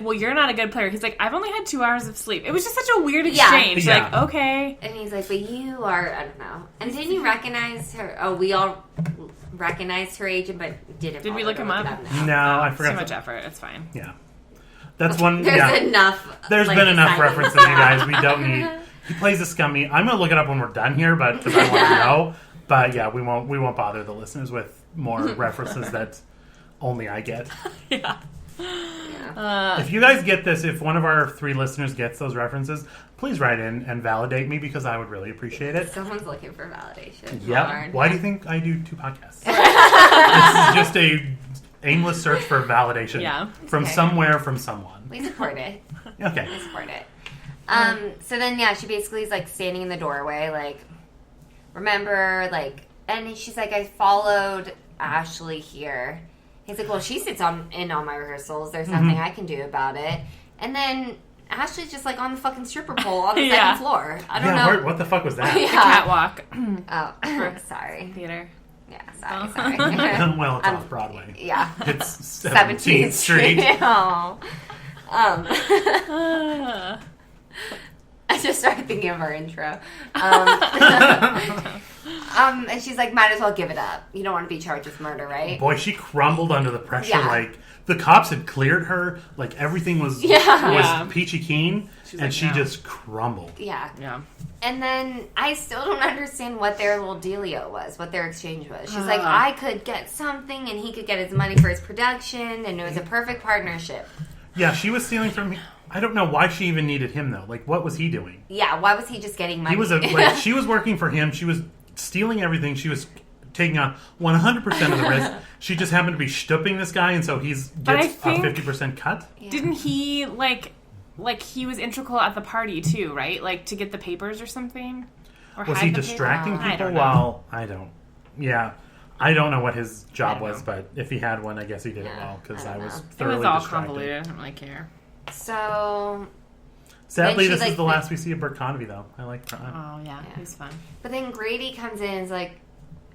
well, you're not a good player. He's like, I've only had 2 hours of sleep. It was just such a weird exchange. Yeah. Like, okay. And he's like, but you are, I don't know. And didn't you recognize her? Oh, we all recognized her agent, but didn't. Did we look him up? No, I forgot. Too much effort. It's fine. Yeah, that's one. There's enough. There's like, been enough assignments. references, you guys. We don't need. He plays a scummy. I'm gonna look it up when we're done here, but because I want to know. But yeah, we won't bother the listeners with more references that only I get. Yeah. If you guys get this, if one of our 3 listeners gets those references, please write in and validate me because I would really appreciate it. Someone's looking for validation. Yep. Darn. Why do you think I do 2 podcasts? This is just a aimless search for validation from somewhere, from someone. We support it. Okay. We support it. So then, she basically is, like, standing in the doorway, like, remember, like, and she's like, I followed Ashley here. He's like, well, she sits in on my rehearsals. There's nothing I can do about it. And then Ashley's just, like, on the fucking stripper pole on the second floor. I don't know. What the fuck was that? The catwalk. Oh, sorry. Theater. Yeah, sorry. Well, it's off Broadway. Yeah. It's 17th Street. Oh. I just started thinking of our intro. And she's like, might as well give it up. You don't want to be charged with murder, right? Boy, she crumbled under the pressure. Yeah. Like, the cops had cleared her. Like, everything was peachy keen. And she just crumbled. Yeah. Yeah. And then I still don't understand what their little dealio was, what their exchange was. She's like, I could get something and he could get his money for his production, and it was a perfect partnership. Yeah, she was stealing from... I don't know why she even needed him, though. Like, what was he doing? Yeah, why was he just getting money? He was she was working for him. She was stealing everything. She was taking on 100% of the risk. She just happened to be stooping this guy, and so he gets a 50% cut. Yeah. Didn't he, like he was integral at the party, too, right? Like, to get the papers or something? Or was he distracting people? I don't know. Well, I don't. Yeah. I don't know what his job was, but if he had one, I guess he did it well, because I was thoroughly It was all distracted. convoluted. I don't really care. So... Sadly, this is the last we see of Bert Convy, though. I like Bert. Oh, yeah. He's fun. But then Grady comes in and is like,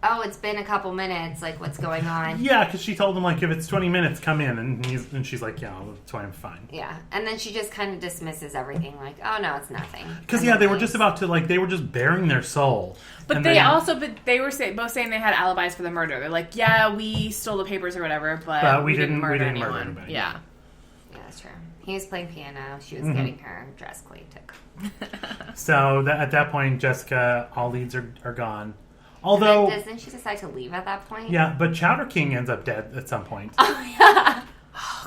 oh, it's been a couple minutes. Like, what's going on? Yeah, because she told him, like, if it's 20 minutes, come in. And she's like, yeah, it's fine, I'm fine. Yeah. And then she just kind of dismisses everything. Like, oh, no, it's nothing. Because, they were just about to, like, they were just bearing their soul. But they were both saying they had alibis for the murder. They're like, yeah, we stole the papers or whatever, but we didn't murder anyone. Anybody. Yeah. Yeah, that's true. He was playing piano. She was getting her dress queen took. So at that point, Jessica, all leads are gone. Although, doesn't she decide to leave at that point? Yeah, but Chowder King ends up dead at some point. Oh, yeah.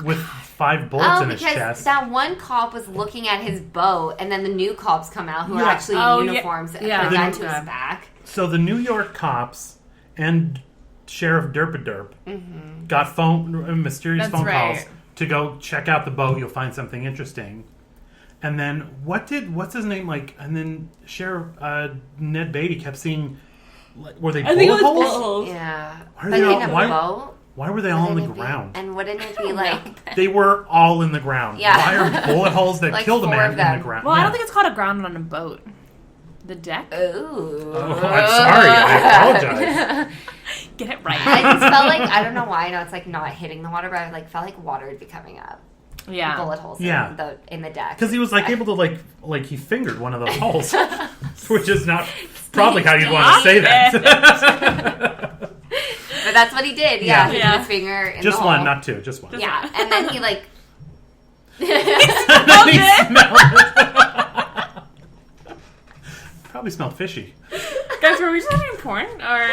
With 5 bullets in his chest. Because that one cop was looking at his boat, and then the new cops come out who are actually in uniforms and put a gun to his back. So the New York cops and Sheriff Derp got mysterious phone calls to go check out the boat. You'll find something interesting. And then what's his name, like? And then Sheriff Ned Beatty kept seeing, like, were they bullet holes? Yeah. Why were they all on the ground? And wouldn't it be like... They were all in the ground. Yeah. Why are bullet holes that like killed a man in the ground? Well, I don't think it's called a ground on a boat. The deck? Ooh. Oh, I'm sorry. I apologize. Get it right. I just felt like, I don't know why, I know it's like not hitting the water, but I like felt like water would be coming up. Yeah. Bullet holes Yeah. in the deck. Because he was able to like he fingered one of those holes, which is not probably how you'd want to say that. But that's what he did. Yeah, he put his finger in just the one, hole. not two, just one. Yeah, and then he smelled it. Probably smelled fishy. Guys, were we just watching porn? Or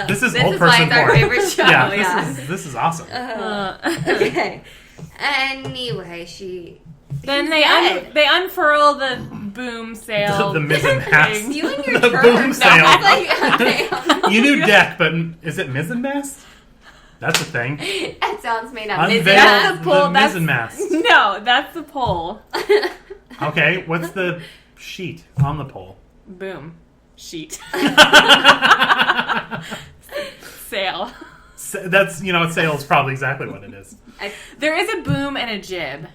This is this old is why person it's our porn. favorite show. Yeah, this is awesome. Okay. Anyway, then they unfurl the boom sail. The mizzen mast. thing. you and your The terms. boom sail. Like, You knew deck, but is it mizzen mast? That's a thing. That sounds made up. Unveil That's the pole. the mizzen mast. No, that's the pole. Okay, what's the sheet on the pole? Boom. Sheet. Sail. That's sail is probably exactly what it is. There is a boom and a jib.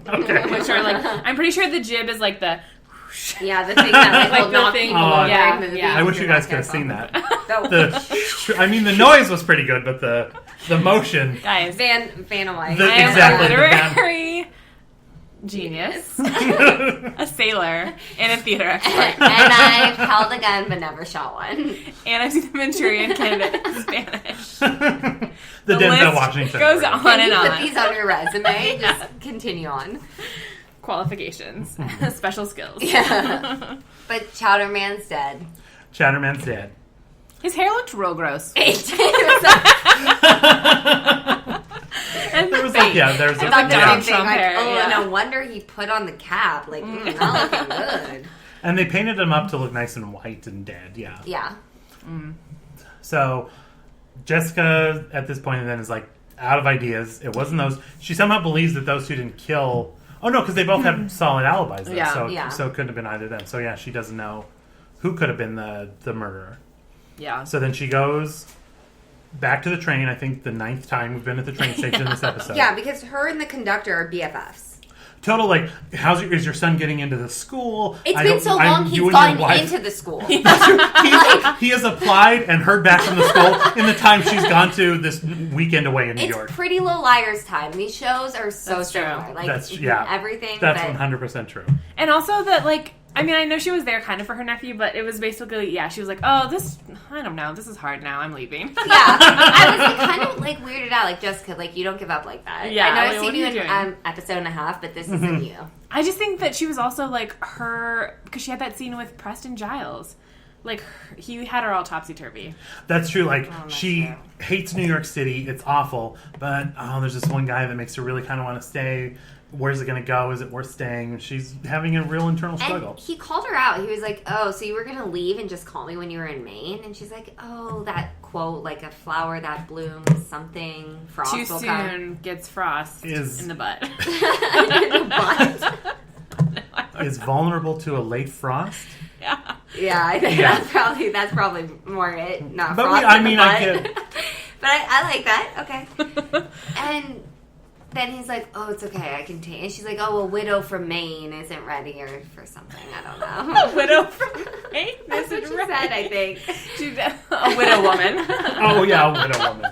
Okay. Which are I'm pretty sure the jib is like the Yeah, the thing that will the knock thing- people Oh, over yeah, in movies. yeah. I wish you You're guys not could have seen careful. that. The noise was pretty good, but the motion. guys. Vanaway. The- I am exactly, a the literary genius, a sailor, and a theater expert. And I've held a gun but never shot one. And I've seen the Manchurian Candidate in Spanish. The Denzel list Washington goes version. on Can and you put on. these on your resume? Just continue on. Qualifications, special skills. Yeah. But Chowderman's dead. Chatterman's dead. His hair looked real gross. And There was fake. there's I a thought the Donald same thing. Trump Like, hair, oh, yeah. no wonder he put on the cap. Like, not looking good. and they painted him up to look nice and white and dead. Yeah. Yeah. So Jessica at this point then is out of ideas. It wasn't those. She somehow believes that those two didn't kill. Oh no, because they both have solid alibis. Though, Yeah. so it couldn't have been either of them. So yeah, she doesn't know who could have been the murderer. Yeah. So then she goes back to the train. I think the 9th time we've been at the train station in this episode. Yeah, because her and the conductor are BFFs. Total is your son getting into the school? It's been so long he's gotten into the school. He has applied and heard back from the school in the time she's gone to this weekend away in New York. It's Pretty Little Liars time. These shows are so That's true. similar. That's everything. That's but 100% true. And also that, I know she was there kind of for her nephew, but it was basically, she was like, oh, I don't know, this is hard now, I'm leaving. Yeah, I was kind of weirded out, Jessica, you don't give up like that. Yeah, I know I've what seen are you you in doing? episode and a half, but this isn't you. I just think that she was also, because she had that scene with Preston Giles. He had her all topsy-turvy. That's true. She true. hates New York City. It's awful. But, there's this one guy that makes her really kind of want to stay. Where's it going to go? Is it worth staying? She's having a real internal struggle. And he called her out. He was like, oh, so you were going to leave and just call me when you were in Maine? And she's like, oh, that quote, a flower that blooms, something, frost Too will soon come. gets frost Is- in the butt. Is vulnerable to a late frost. Yeah. Yeah, I think Yeah. that's probably more it. Not But frost I in the mean, butt. I get- But I like that. Okay. And then he's like, oh, it's okay, I can take. And she's like, oh, a widow from Maine isn't ready or for something. I don't know. A widow from Maine? That's what Isn't she right. said, I think. A widow woman. Oh, yeah, a widow woman.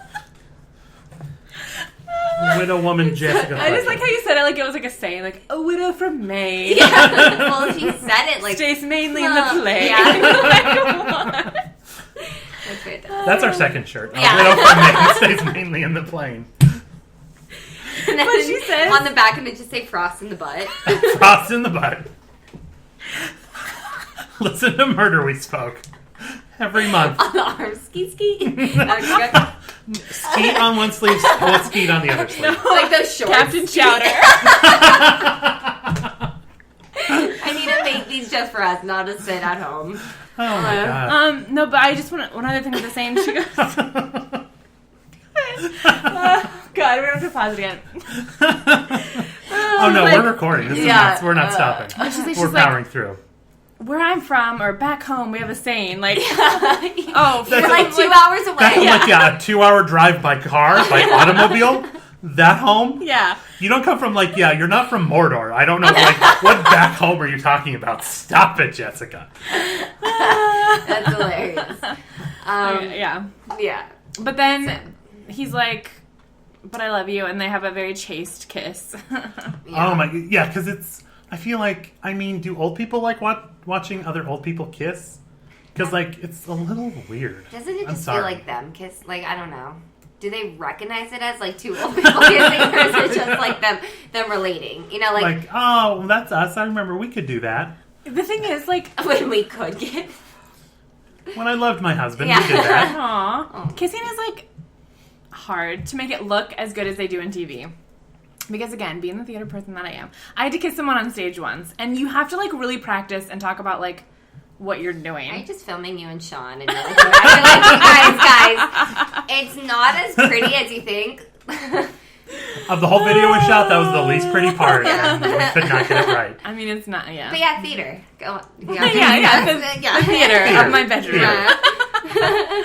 Widow woman Jessica. I just Fletcher. like how you said it it was a saying, a widow from Maine. Yeah. Well, she said it Stays mainly in the play. Yeah. That's fantastic. That's our second shirt. A Yeah. widow from Maine stays mainly in the plane. And then But she says- on the back, and it just say frost in the butt. Frost in the butt. Listen to Murder We Spoke. Every month. On the arm, ski. Skeet on one sleeve, split skeet on the other sleeve. Like those shorts. Captain Chowder. I need to make these just for us, not to sit at home. Oh my god. No, but I just want one other thing with the same. She goes, God, we're going to have to pause it again. Oh no, we're recording. This is nuts. We're not stopping. she's We're like- powering through. Where I'm from, or back home, we have a saying, We're That's like 2 hours away. That's a 2-hour drive by car, by automobile. That home? yeah. You don't come from you're not from Mordor. I don't know what back home are you talking about? Stop it, Jessica. That's hilarious. Yeah. But then he's like, but I love you, and they have a very chaste kiss. Oh my, yeah, because it's, I feel like, I mean, do old people like watching other old people kiss? Because, like, it's a little weird. Doesn't it just feel like them kiss? Like, I don't know. Do they recognize it as, like, two old people kissing, or is it just, like, them relating? You know, like... oh, that's us. I remember we could do that. The thing is, like... When we could get... When I loved my husband, we did that. Aww. Kissing is, like, hard to make it look as good as they do in TV. Because, again, being the theater person that I am, I had to kiss someone on stage once. And you have to, like, really practice and talk about, like, what you're doing. Are you just filming you and Sean? And you're like, guys, it's not as pretty as you think. Of the whole video we shot, that was the least pretty part, and we could not get it right. I mean, it's not, But yeah, theater. Go on. The theater of my bedroom. Yeah.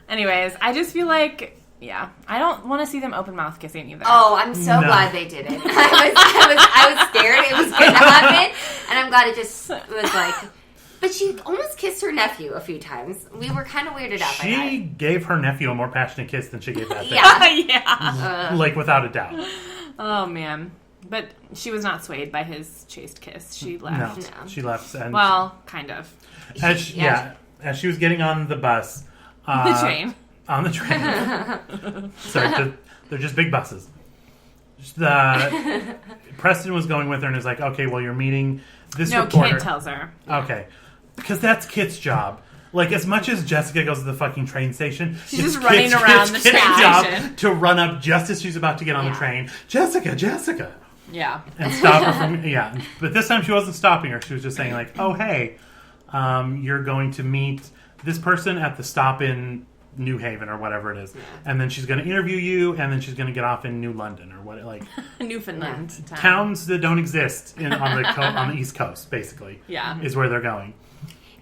Anyways, I just feel like, I don't want to see them open mouth kissing either. Oh, I'm so glad they did it. I was scared it was going to happen, and I'm glad it just was like... But she almost kissed her nephew a few times. We were kind of weirded out by that. She gave her nephew a more passionate kiss than she gave that thing. Yeah. Like, without a doubt. Oh, man. But she was not swayed by his chaste kiss. She left. No. She left. And well, kind of. As she was getting on the bus. The train. On the train. Sorry, they're just big buses. Preston was going with her and is like, okay, well, you're meeting this reporter. Kit tells her. Okay. Because that's Kit's job. Like, as much as Jessica goes to the fucking train station, she's just running around the train station. Job to run up just as she's about to get on the train. Jessica. Yeah. And stop her from... But this time she wasn't stopping her. She was just saying, like, oh, hey, you're going to meet this person at the stop in New Haven or whatever it is. Yeah. And then she's going to interview you, and then she's going to get off in New London or what, like... Newfoundland. Towns that don't exist on the East Coast, basically. Yeah. Is where they're going.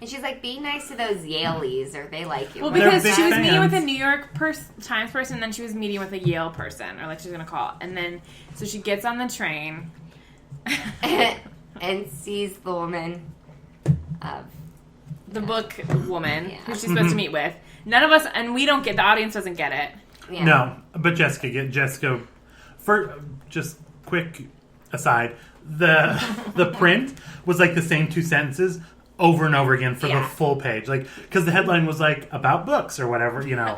And she's like, be nice to those Yaleys, or they like you. Well, because she was meeting with a New York Times person, and then she was meeting with a Yale person, or like she's going to call. And then, so she gets on the train. and sees the woman of... The book woman, who she's supposed to meet with. None of us, and we don't get, the audience doesn't get it. Yeah. No, but Jessica, for just quick aside, the print was like the same two sentences over and over again for the full page, like, because the headline was like about books or whatever, you know,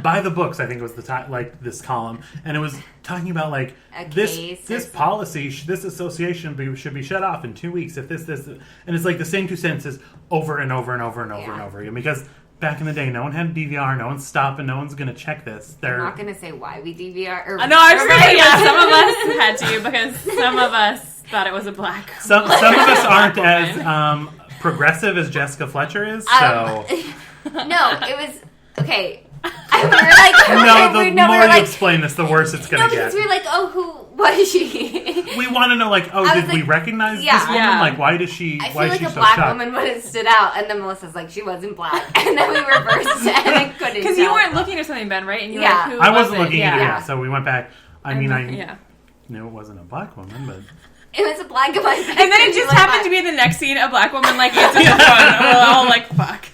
buy the books, I think was the like this column, and it was talking about like this policy, this association should be shut off in 2 weeks if this, and it's like the same two sentences over and over and over and over and over again, because back in the day, no one had DVR, no one's stopping, no one's going to check this. I'm not going to say why we DVR. No, I was going to say, some of us had to, because some of us thought it was a black Some of us aren't as progressive as Jessica Fletcher is, so... No, it was... Okay. The more you explain this, the worse it's going to get. No, because we were like, oh, who was she? We want to know, like, did we recognize this woman? Yeah. Like, why does she... I feel like a black woman would have stood out, and then Melissa's like, she wasn't black. And then we reversed it, and I couldn't Because you weren't looking or something, Ben, right? And you were like, who I was wasn't looking at it, so we went back. I knew it wasn't a black woman, but... It was a black woman. And then it just happened to be in the next scene, a black woman, like, answers the phone. We're all like, fuck.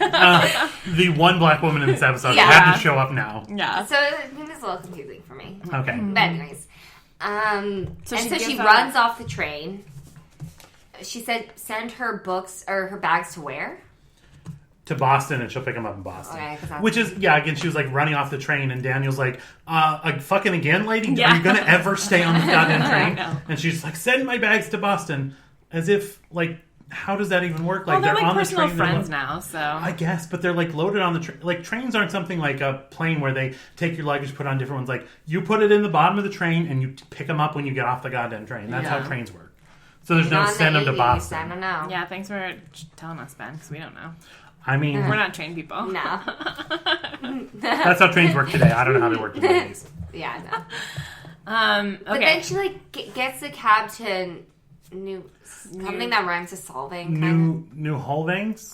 The one black woman in this episode had to show up now. Yeah. So it was a little confusing for me. Okay. But anyways. So she runs off the train. She said send her books or her bags to where? To Boston, and she'll pick them up in Boston. Okay, which is, again, she was like running off the train, and Daniel's like, fucking again, lady? Are you going to ever stay on this goddamn train? And she's like, send my bags to Boston. As if, like, how does that even work? Like, they're like on personal the train. Friends now, so. I guess, but they're like loaded on the train. Like, trains aren't something like a plane where they take your luggage, put on different ones. Like, you put it in the bottom of the train, and you pick them up when you get off the goddamn train. That's how trains work. So there's no send them to Boston. I don't know. Yeah, thanks for telling us, Ben, because we don't know. I mean... We're not trained people. No. That's how trains work today. I don't know how they work today. Yeah, no. Okay. But then she, like, gets the cab to something that rhymes with solving. New Holvings?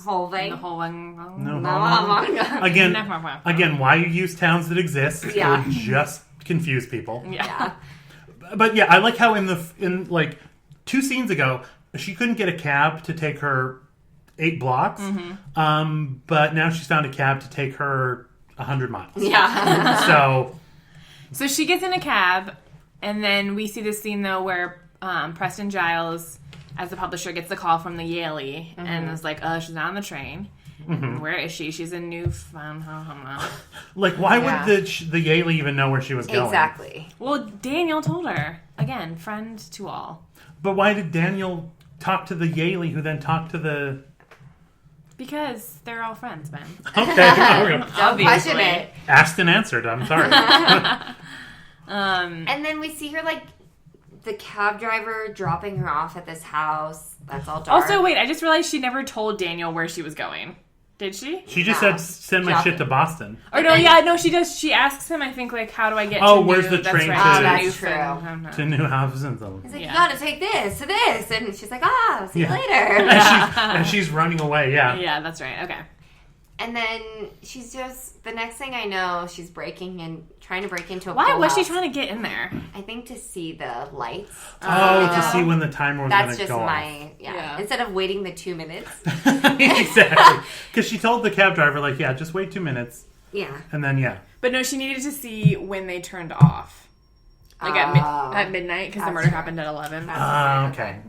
Again, why you use towns that exist? It would just confuse people. Yeah. But I like how in 2 scenes ago, she couldn't get a cab to take her 8 blocks. But now she's found a cab to take her 100 miles. Yeah. So she gets in a cab, and then we see this scene, though, where Preston Giles, as the publisher, gets the call from the Yaley, and is like, she's not on the train. Where is she? She's in Newfoundland. Like, why would the Yaley even know where she was going? Exactly. Well, Daniel told her. Again, friend to all. But why did Daniel talk to the Yaley, who then talked to the... Because they're all friends, Ben. Okay. Don't question it. Asked and answered. I'm sorry. And then we see her, like, the cab driver dropping her off at this house. That's all dark. Also, wait, I just realized she never told Daniel where she was going. Did she? She just said, send my shit to Boston. Or no, she does. She asks him, I think, like, how do I get to where's the train to... that's true. To Newfoundland. He's like, you gotta take this to this. And she's like, see you later. And she's running away, Yeah, that's right. Okay. And then she's just, the next thing I know, she's trying to break into a Why pool was she house. trying to get in there? I think to see the lights. To see when the timer was going to go off. That's just instead of waiting the 2 minutes. Exactly. Because she told the cab driver, like, just wait 2 minutes. Yeah. And then, But no, she needed to see when they turned off. Like at midnight, because the murder happened at 11.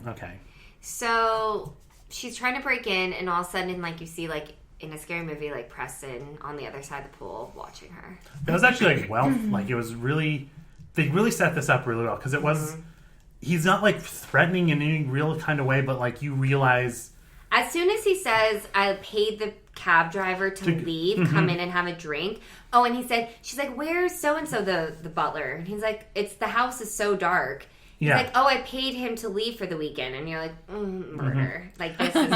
Okay. So she's trying to break in, and all of a sudden, like, you see, like, in a scary movie, like, Preston on the other side of the pool watching her. It was actually, like, it was really... They really set this up really well, because it was... He's not, like, threatening in any real kind of way, but, like, you realize... As soon as he says, I paid the cab driver to leave, come in and have a drink. Oh, and he said, she's like, where's so-and-so, the butler? And he's like, the house is so dark. He's like, I paid him to leave for the weekend. And you're like, murder. Like, this is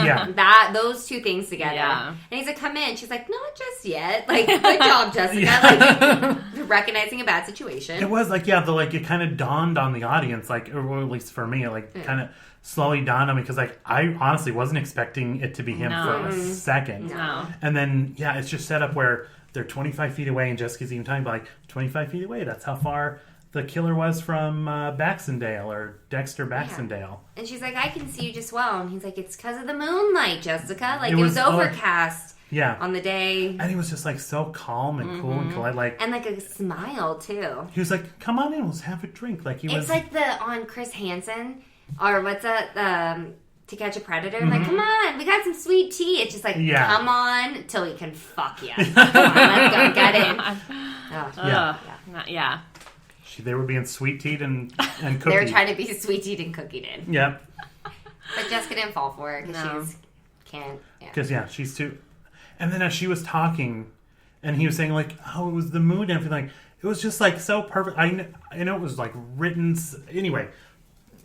those two things together. Yeah. And he's like, come in. She's like, not just yet. Like, good job, Jessica. Like, recognizing a bad situation. It was like, it kind of dawned on the audience, like, or at least for me, kind of slowly dawned on me, because, like, I honestly wasn't expecting it to be him for a second. No. And then, it's just set up where they're 25 feet away, and Jessica's even talking about, like, 25 feet away, that's how far the killer was from Baxendale, or Dexter Baxendale. Yeah. And she's like, I can see you just well. And he's like, it's because of the moonlight, Jessica. Like, it was overcast on the day. And he was just, like, so calm and cool and polite. Like, and, like, a smile, too. He was like, come on in, let's have a drink. Like, It's like on Chris Hansen, or what's that, To Catch a Predator. Like, come on, we got some sweet tea. It's just like, come on, till we can fuck you. Come on, let's go, get in. They were being sweet-teed and cookied. They were trying to be sweet-teed and cookied in. Yep. But Jessica didn't fall for it, because Because, she's too... And then as she was talking, and he was saying, like, it was the mood and everything, like, it was just, like, so perfect. I know it was, like, written... Anyway...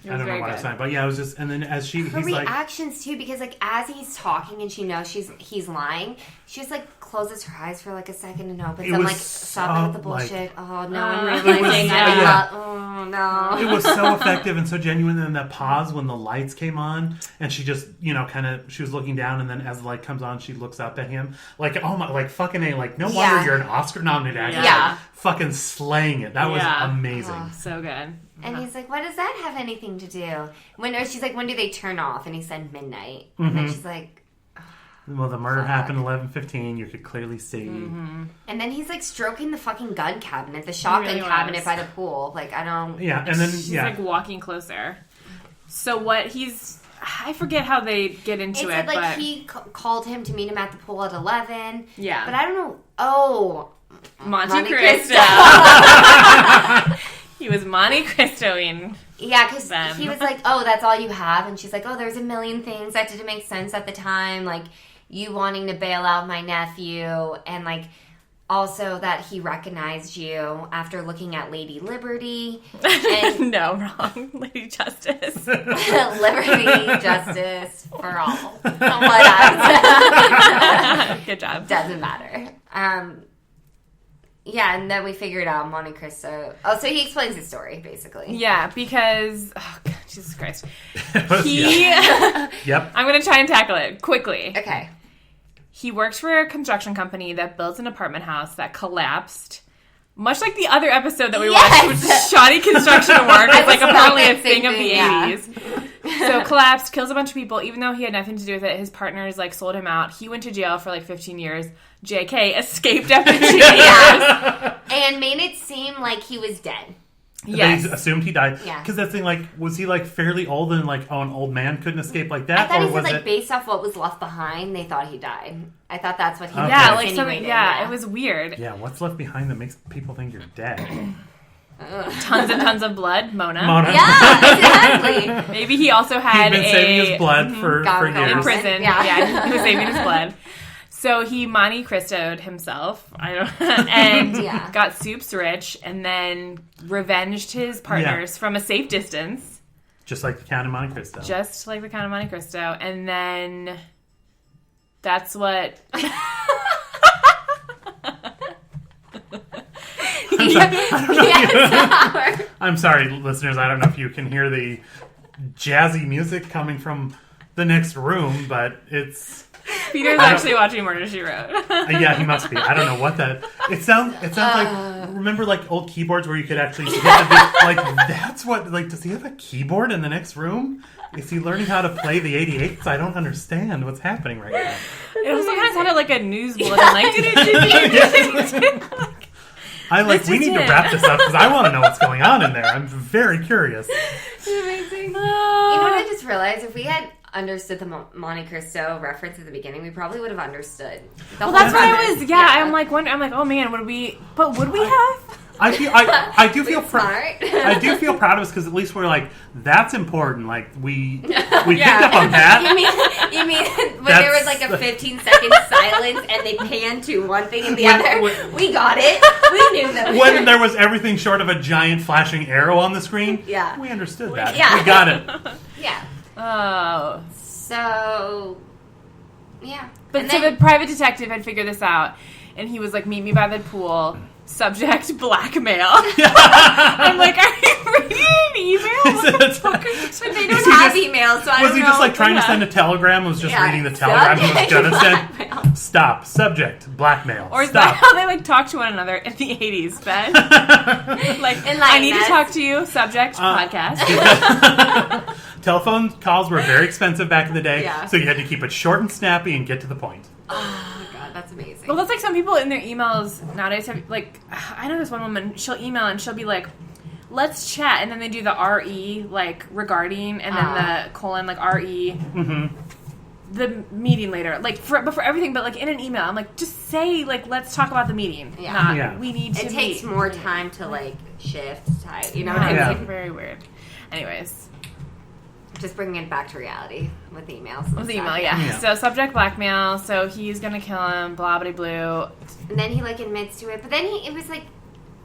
I don't know what I was saying, but it was just, and then as he's like... Her reactions, too, because, like, as he's talking and she knows he's lying, she just, like, closes her eyes for, like, a second and opens them, like, stop with the bullshit. No one realizing oh, no. It was so effective and so genuine, and that pause when the lights came on, and she just, she was looking down, and then as the light comes on, she looks up at him, like, oh my, like, fucking A, like, no wonder you're an Oscar-nominated actor. Like, fucking slaying it. That was amazing. Oh, so good. And he's like, what does that have anything to do? She's like, when do they turn off? And he said midnight. And then she's like, well, the murder happened 11:15. You could clearly see. And then he's like stroking the fucking gun cabinet, the shotgun cabinet by the pool. Like, I don't... Yeah, and then... She's like walking closer. So what I forget how they get into it, but... like, he called him to meet him at the pool at 11. Yeah. But I don't know... Oh... Monte Cristo. He was Monte Cristoing. Yeah, because he was like, oh, that's all you have? And she's like, oh, there's a million things that didn't make sense at the time. Like, you wanting to bail out my nephew. And, like, also that he recognized you after looking at Lady Liberty. And no, wrong. Lady Justice. Liberty, justice for all. Good job. Doesn't matter. Yeah, and then we figured out Monte Cristo. Oh, so he explains his story, basically. Yeah, because... Oh, God, Jesus Christ. Yep. I'm going to try and tackle it quickly. Okay. He works for a construction company that builds an apartment house that collapsed. Much like the other episode that we watched, which is shoddy construction work. It's like apparently a thing of the 80s. So collapsed, kills a bunch of people, even though he had nothing to do with it. His partners, like, sold him out. He went to jail for, like, 15 years. JK escaped after 2 years. And made it seem like he was dead. Yes. They assumed he died. Yeah. Because that thing, like, was he, like, fairly old and, like, an old man couldn't escape like that? I thought or he said, was like, it... based off what was left behind, they thought he died. I thought that's what he was Yeah, like, something, insinuating. yeah, it was weird. Yeah, what's left behind that makes people think you're dead? Tons and tons of blood, Mona. Yeah, exactly. Maybe he also had He'd been saving his blood for years. in prison. Yeah. He was saving his blood. So he Monte Cristo'd himself, and got soups rich, and then revenged his partners from a safe distance. Just like the Count of Monte Cristo. Just like the Count of Monte Cristo. And then that's what... I'm sorry, listeners. I don't know if you can hear the jazzy music coming from the next room, but it's... Peter's actually watching Murder, She Wrote. Yeah, he must be. I don't know what that... It sounds like... Remember, like, old keyboards where you could actually hit the... Like, that's what... Like, does he have a keyboard in the next room? Is he learning how to play the 88s? I don't understand what's happening right now. It also kind of sounded like a news bulletin. Like... we need to wrap this up because I want to know what's going on in there. I'm very curious. Amazing. You know what I just realized? If we had understood the Monte Cristo reference at the beginning, we probably would have understood. Well, that's what I was. Yeah, I'm like, oh man, would we have? I do feel smart. I do feel proud of us because at least we're like, that's important. Like we picked up on that. You mean when there was like a 15-second silence and they panned to one thing and the other? We got it. We knew that. When there was everything short of a giant flashing arrow on the screen, yeah, we understood that. Yeah. We got it. Yeah. Oh. So, yeah. But so the private detective had figured this out, and he was like, meet me by the pool. Subject, blackmail. I'm like, are you reading an email? What the fuck are you But they don't have email, so I don't know. Was he just like trying to send a telegram? Was just reading the telegram he was gonna send? Stop. Subject, blackmail. Or is Stop. that how they like talk to one another in the 80s, Ben? Like, I need to talk to you. Subject, podcast. Telephone calls were very expensive back in the day, Yeah. so you had to keep it short and snappy and get to the point. Oh, God, that's amazing. Well, that's like some people in their emails nowadays have, like, I know this one woman, she'll email and she'll be like, let's chat, and then they do the RE, like, regarding, and then the colon, like, RE, the meeting later. Like, for everything, but, like, in an email, I'm like, just say, like, let's talk about the meeting. Yeah. We need to It takes more time to, like, shift, you know what I I mean? mean? It's like very weird. Anyways. Just bringing it back to reality with emails. With email, yeah. So, subject blackmail, so he's gonna kill him, blah, blah, blue. And then he, like, admits to it, but then it was, like,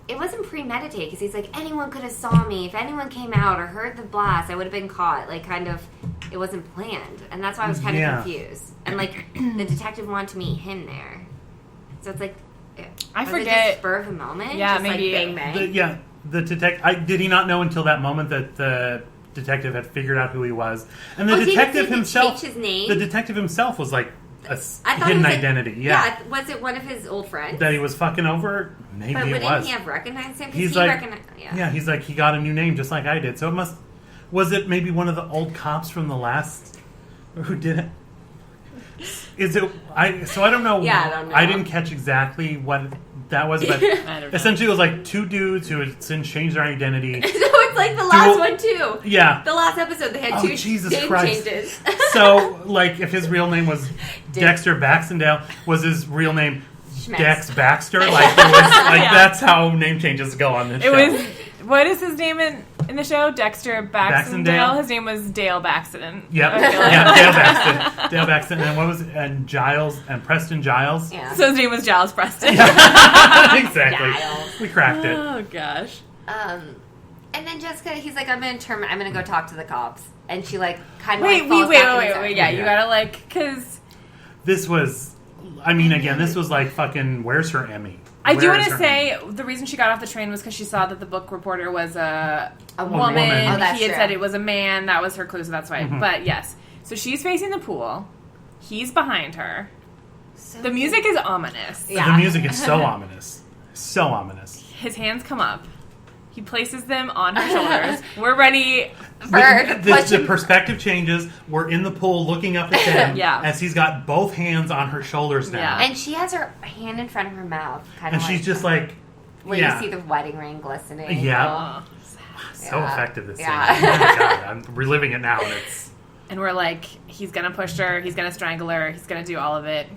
it wasn't premeditated, because he's like, anyone could have saw me. If anyone came out or heard the blast, I would have been caught. Like, kind of, it wasn't planned. And that's why I was kind of confused. And, like, the detective wanted to meet him there. So it's like, I was forget. it just spur of the moment? Yeah, just maybe. Like, bang, bang? The detective. Did he not know until that moment that the detective had figured out who he was? And the detective himself. His name? The detective himself was like a thought hidden it was identity. Yeah. Was it one of his old friends? That he was fucking over? Maybe but it was. wouldn't he have recognized him? He's like, he's like, he got a new name just like I did. So it must. Was it maybe one of the old cops from the last? Who did it? Is it? I don't know. Yeah, I don't know. I didn't catch exactly what that was, but essentially it was like two dudes who had since changed their identity. So it's like the last one too. Yeah. The last episode they had two name changes. So like if his real name was Dexter Baxendale, was his real name Dex Baxter? Like it was like that's how name changes go on this show. It was what is his name in the show? Dexter Baxendale. His name was Dale Baxton. Yep. Yeah, Dale Baxton. Dale Baxton. And what was it? And Giles and Preston Giles. Yeah. So his name was Giles Preston. Yeah. Exactly. Giles. We cracked it. Oh gosh. And then Jessica, he's like, I'm gonna go talk to the cops, and she like kind of wait. Yeah, you gotta like because this was. I mean, again, this was like fucking. Where's her Emmy? I do want to say the reason she got off the train was because she saw that the book reporter was a woman. Oh, that's he had true. said it was a man. That was her clue, so that's why. Mm-hmm. But yes, so she's facing the pool. He's behind her. So the music is ominous. Yeah. The music is so ominous. So ominous. His hands come up. He places them on her shoulders. We're ready The perspective changes. We're in the pool looking up at him as he's got both hands on her shoulders now. Yeah. And she has her hand in front of her mouth. Kind And of she's just like... where you see the wedding ring glistening. Yeah. So effective, this scene. Yeah. Oh my God, I'm reliving it now, and it's... And we're like, he's going to push her, he's going to strangle her, he's going to do all of it.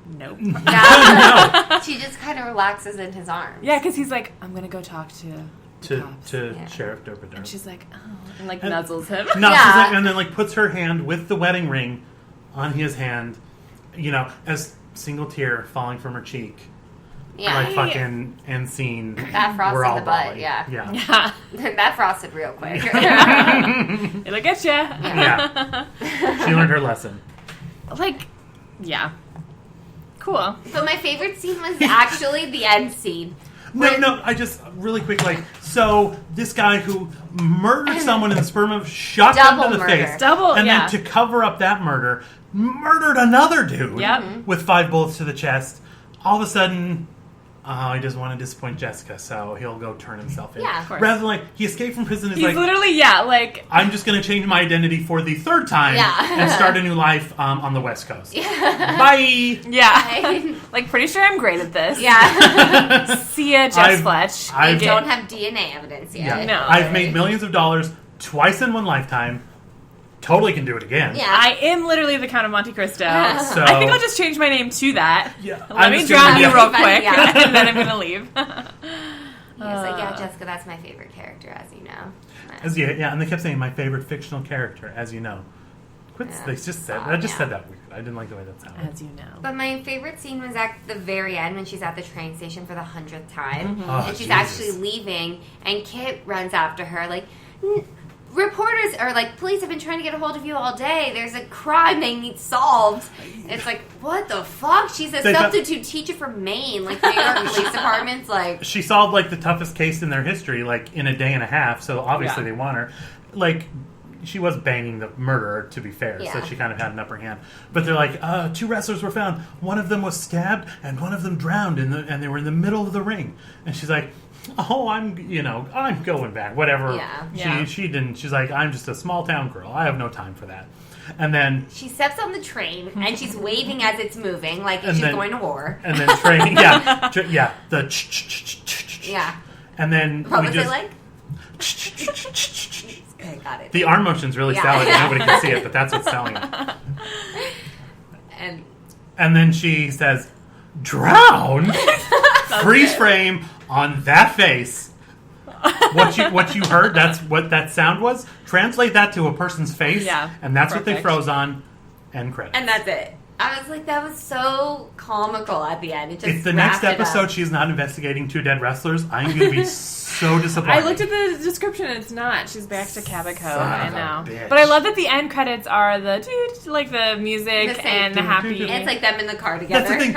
Nope. Yeah. No. She just kind of relaxes in his arms. Yeah, because he's like, I'm going to go talk to Sheriff Derp. And she's like, oh, and like nuzzles him. And then like puts her hand with the wedding ring on his hand, as single tear falling from her cheek. Yeah. Like fucking end scene. That frosted the butt, yeah. That frosted real quick. It'll get ya. Yeah. She learned her lesson. Like, yeah. Cool. But my favorite scene was actually the end scene. No, I just, really quick, so this guy who murdered someone in the sperm of shot him to the face. And then to cover up that murder, murdered another dude with 5 bullets to the chest. All of a sudden, he doesn't want to disappoint Jessica, so he'll go turn himself in. Yeah, of course. Rather than, he escaped from prison. He's literally, I'm just going to change my identity for the 3rd time and start a new life on the West Coast. Yeah. Bye! Yeah. Pretty sure I'm great at this. Yeah. See ya, Jess Fletch. I don't have DNA evidence yet. Yeah. No. I've made millions of dollars twice in one lifetime. Totally can do it again. Yeah. I am literally the Count of Monte Cristo. So, I think I'll just change my name to that. Yeah. Let me drown you real quick, and then I'm going to leave. He was like, Jessica, that's my favorite character, as you know. And they kept saying, my favorite fictional character, as you know. They just said, I just said that weird. I didn't like the way that sounded. As you know. But my favorite scene was at the very end when she's at the train station for the 100th time. Mm-hmm. And she's actually leaving, and Kit runs after her, like... Reporters are like, police have been trying to get a hold of you all day. There's a crime they need solved. It's like, what the fuck? She's a substitute teacher from Maine. Like, New York Police Department's like... She solved, the toughest case in their history, in a day and a half, so obviously they want her. She was banging the murderer, to be fair, so she kind of had an upper hand. But they're like, 2 wrestlers were found. One of them was stabbed, and one of them drowned, and they were in the middle of the ring. And she's like... Oh, I'm going back. Whatever. Yeah. She didn't. She's like, I'm just a small town girl. I have no time for that. And then she steps on the train and she's waving as it's moving, like she's going to war. And then train, yeah. And then what was it like? Okay, got it. The arm motion's really solid. Nobody can see it, but that's what's selling it. And then she says, "Drown." Freeze frame on that face. What you heard, that's what that sound was. Translate that to a person's face, and that's what they froze on. End credits. And that's it. I was like, that was so comical at the end. If the next episode she's not investigating 2 dead wrestlers, I'm going to be so disappointed. I looked at the description and it's not. She's back to Cabico. I know. But I love that the end credits are the the music and the happy. And it's like them in the car together. That's the thing.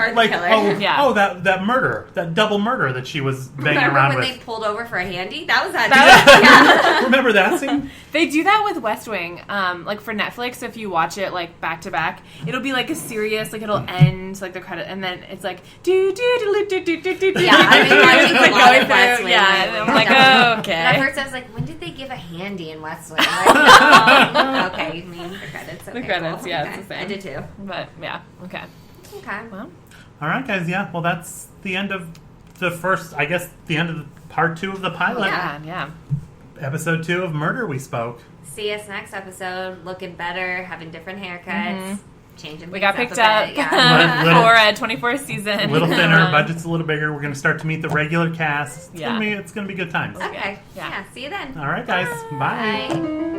That murder, that double murder that she was banging around with. Remember when they pulled over for a handy? That was that. Remember that scene? They do that with West Wing. For Netflix, if you watch it back to back, it'll be a serious, it'll end the credit, and then it's do. Yeah, I mean, it's going through. Yeah, I'm like, oh, okay. And at first I was like, when did they give a handy in West Wing? Okay, you mean the credits? Okay, the credits, cool. It's the same. I did too. But yeah, okay. Well, all right, guys. Yeah, well, that's the end of the first. I guess the end of part 2 of the pilot. Yeah. Episode 2 of Murder. We spoke. See us next episode. Looking better, having different haircuts. Changing. We got picked up for a 24th season. A little thinner, budget's a little bigger. We're going to start to meet the regular cast. It's going to be good times. Okay. Yeah. See you then. All right, guys. Bye.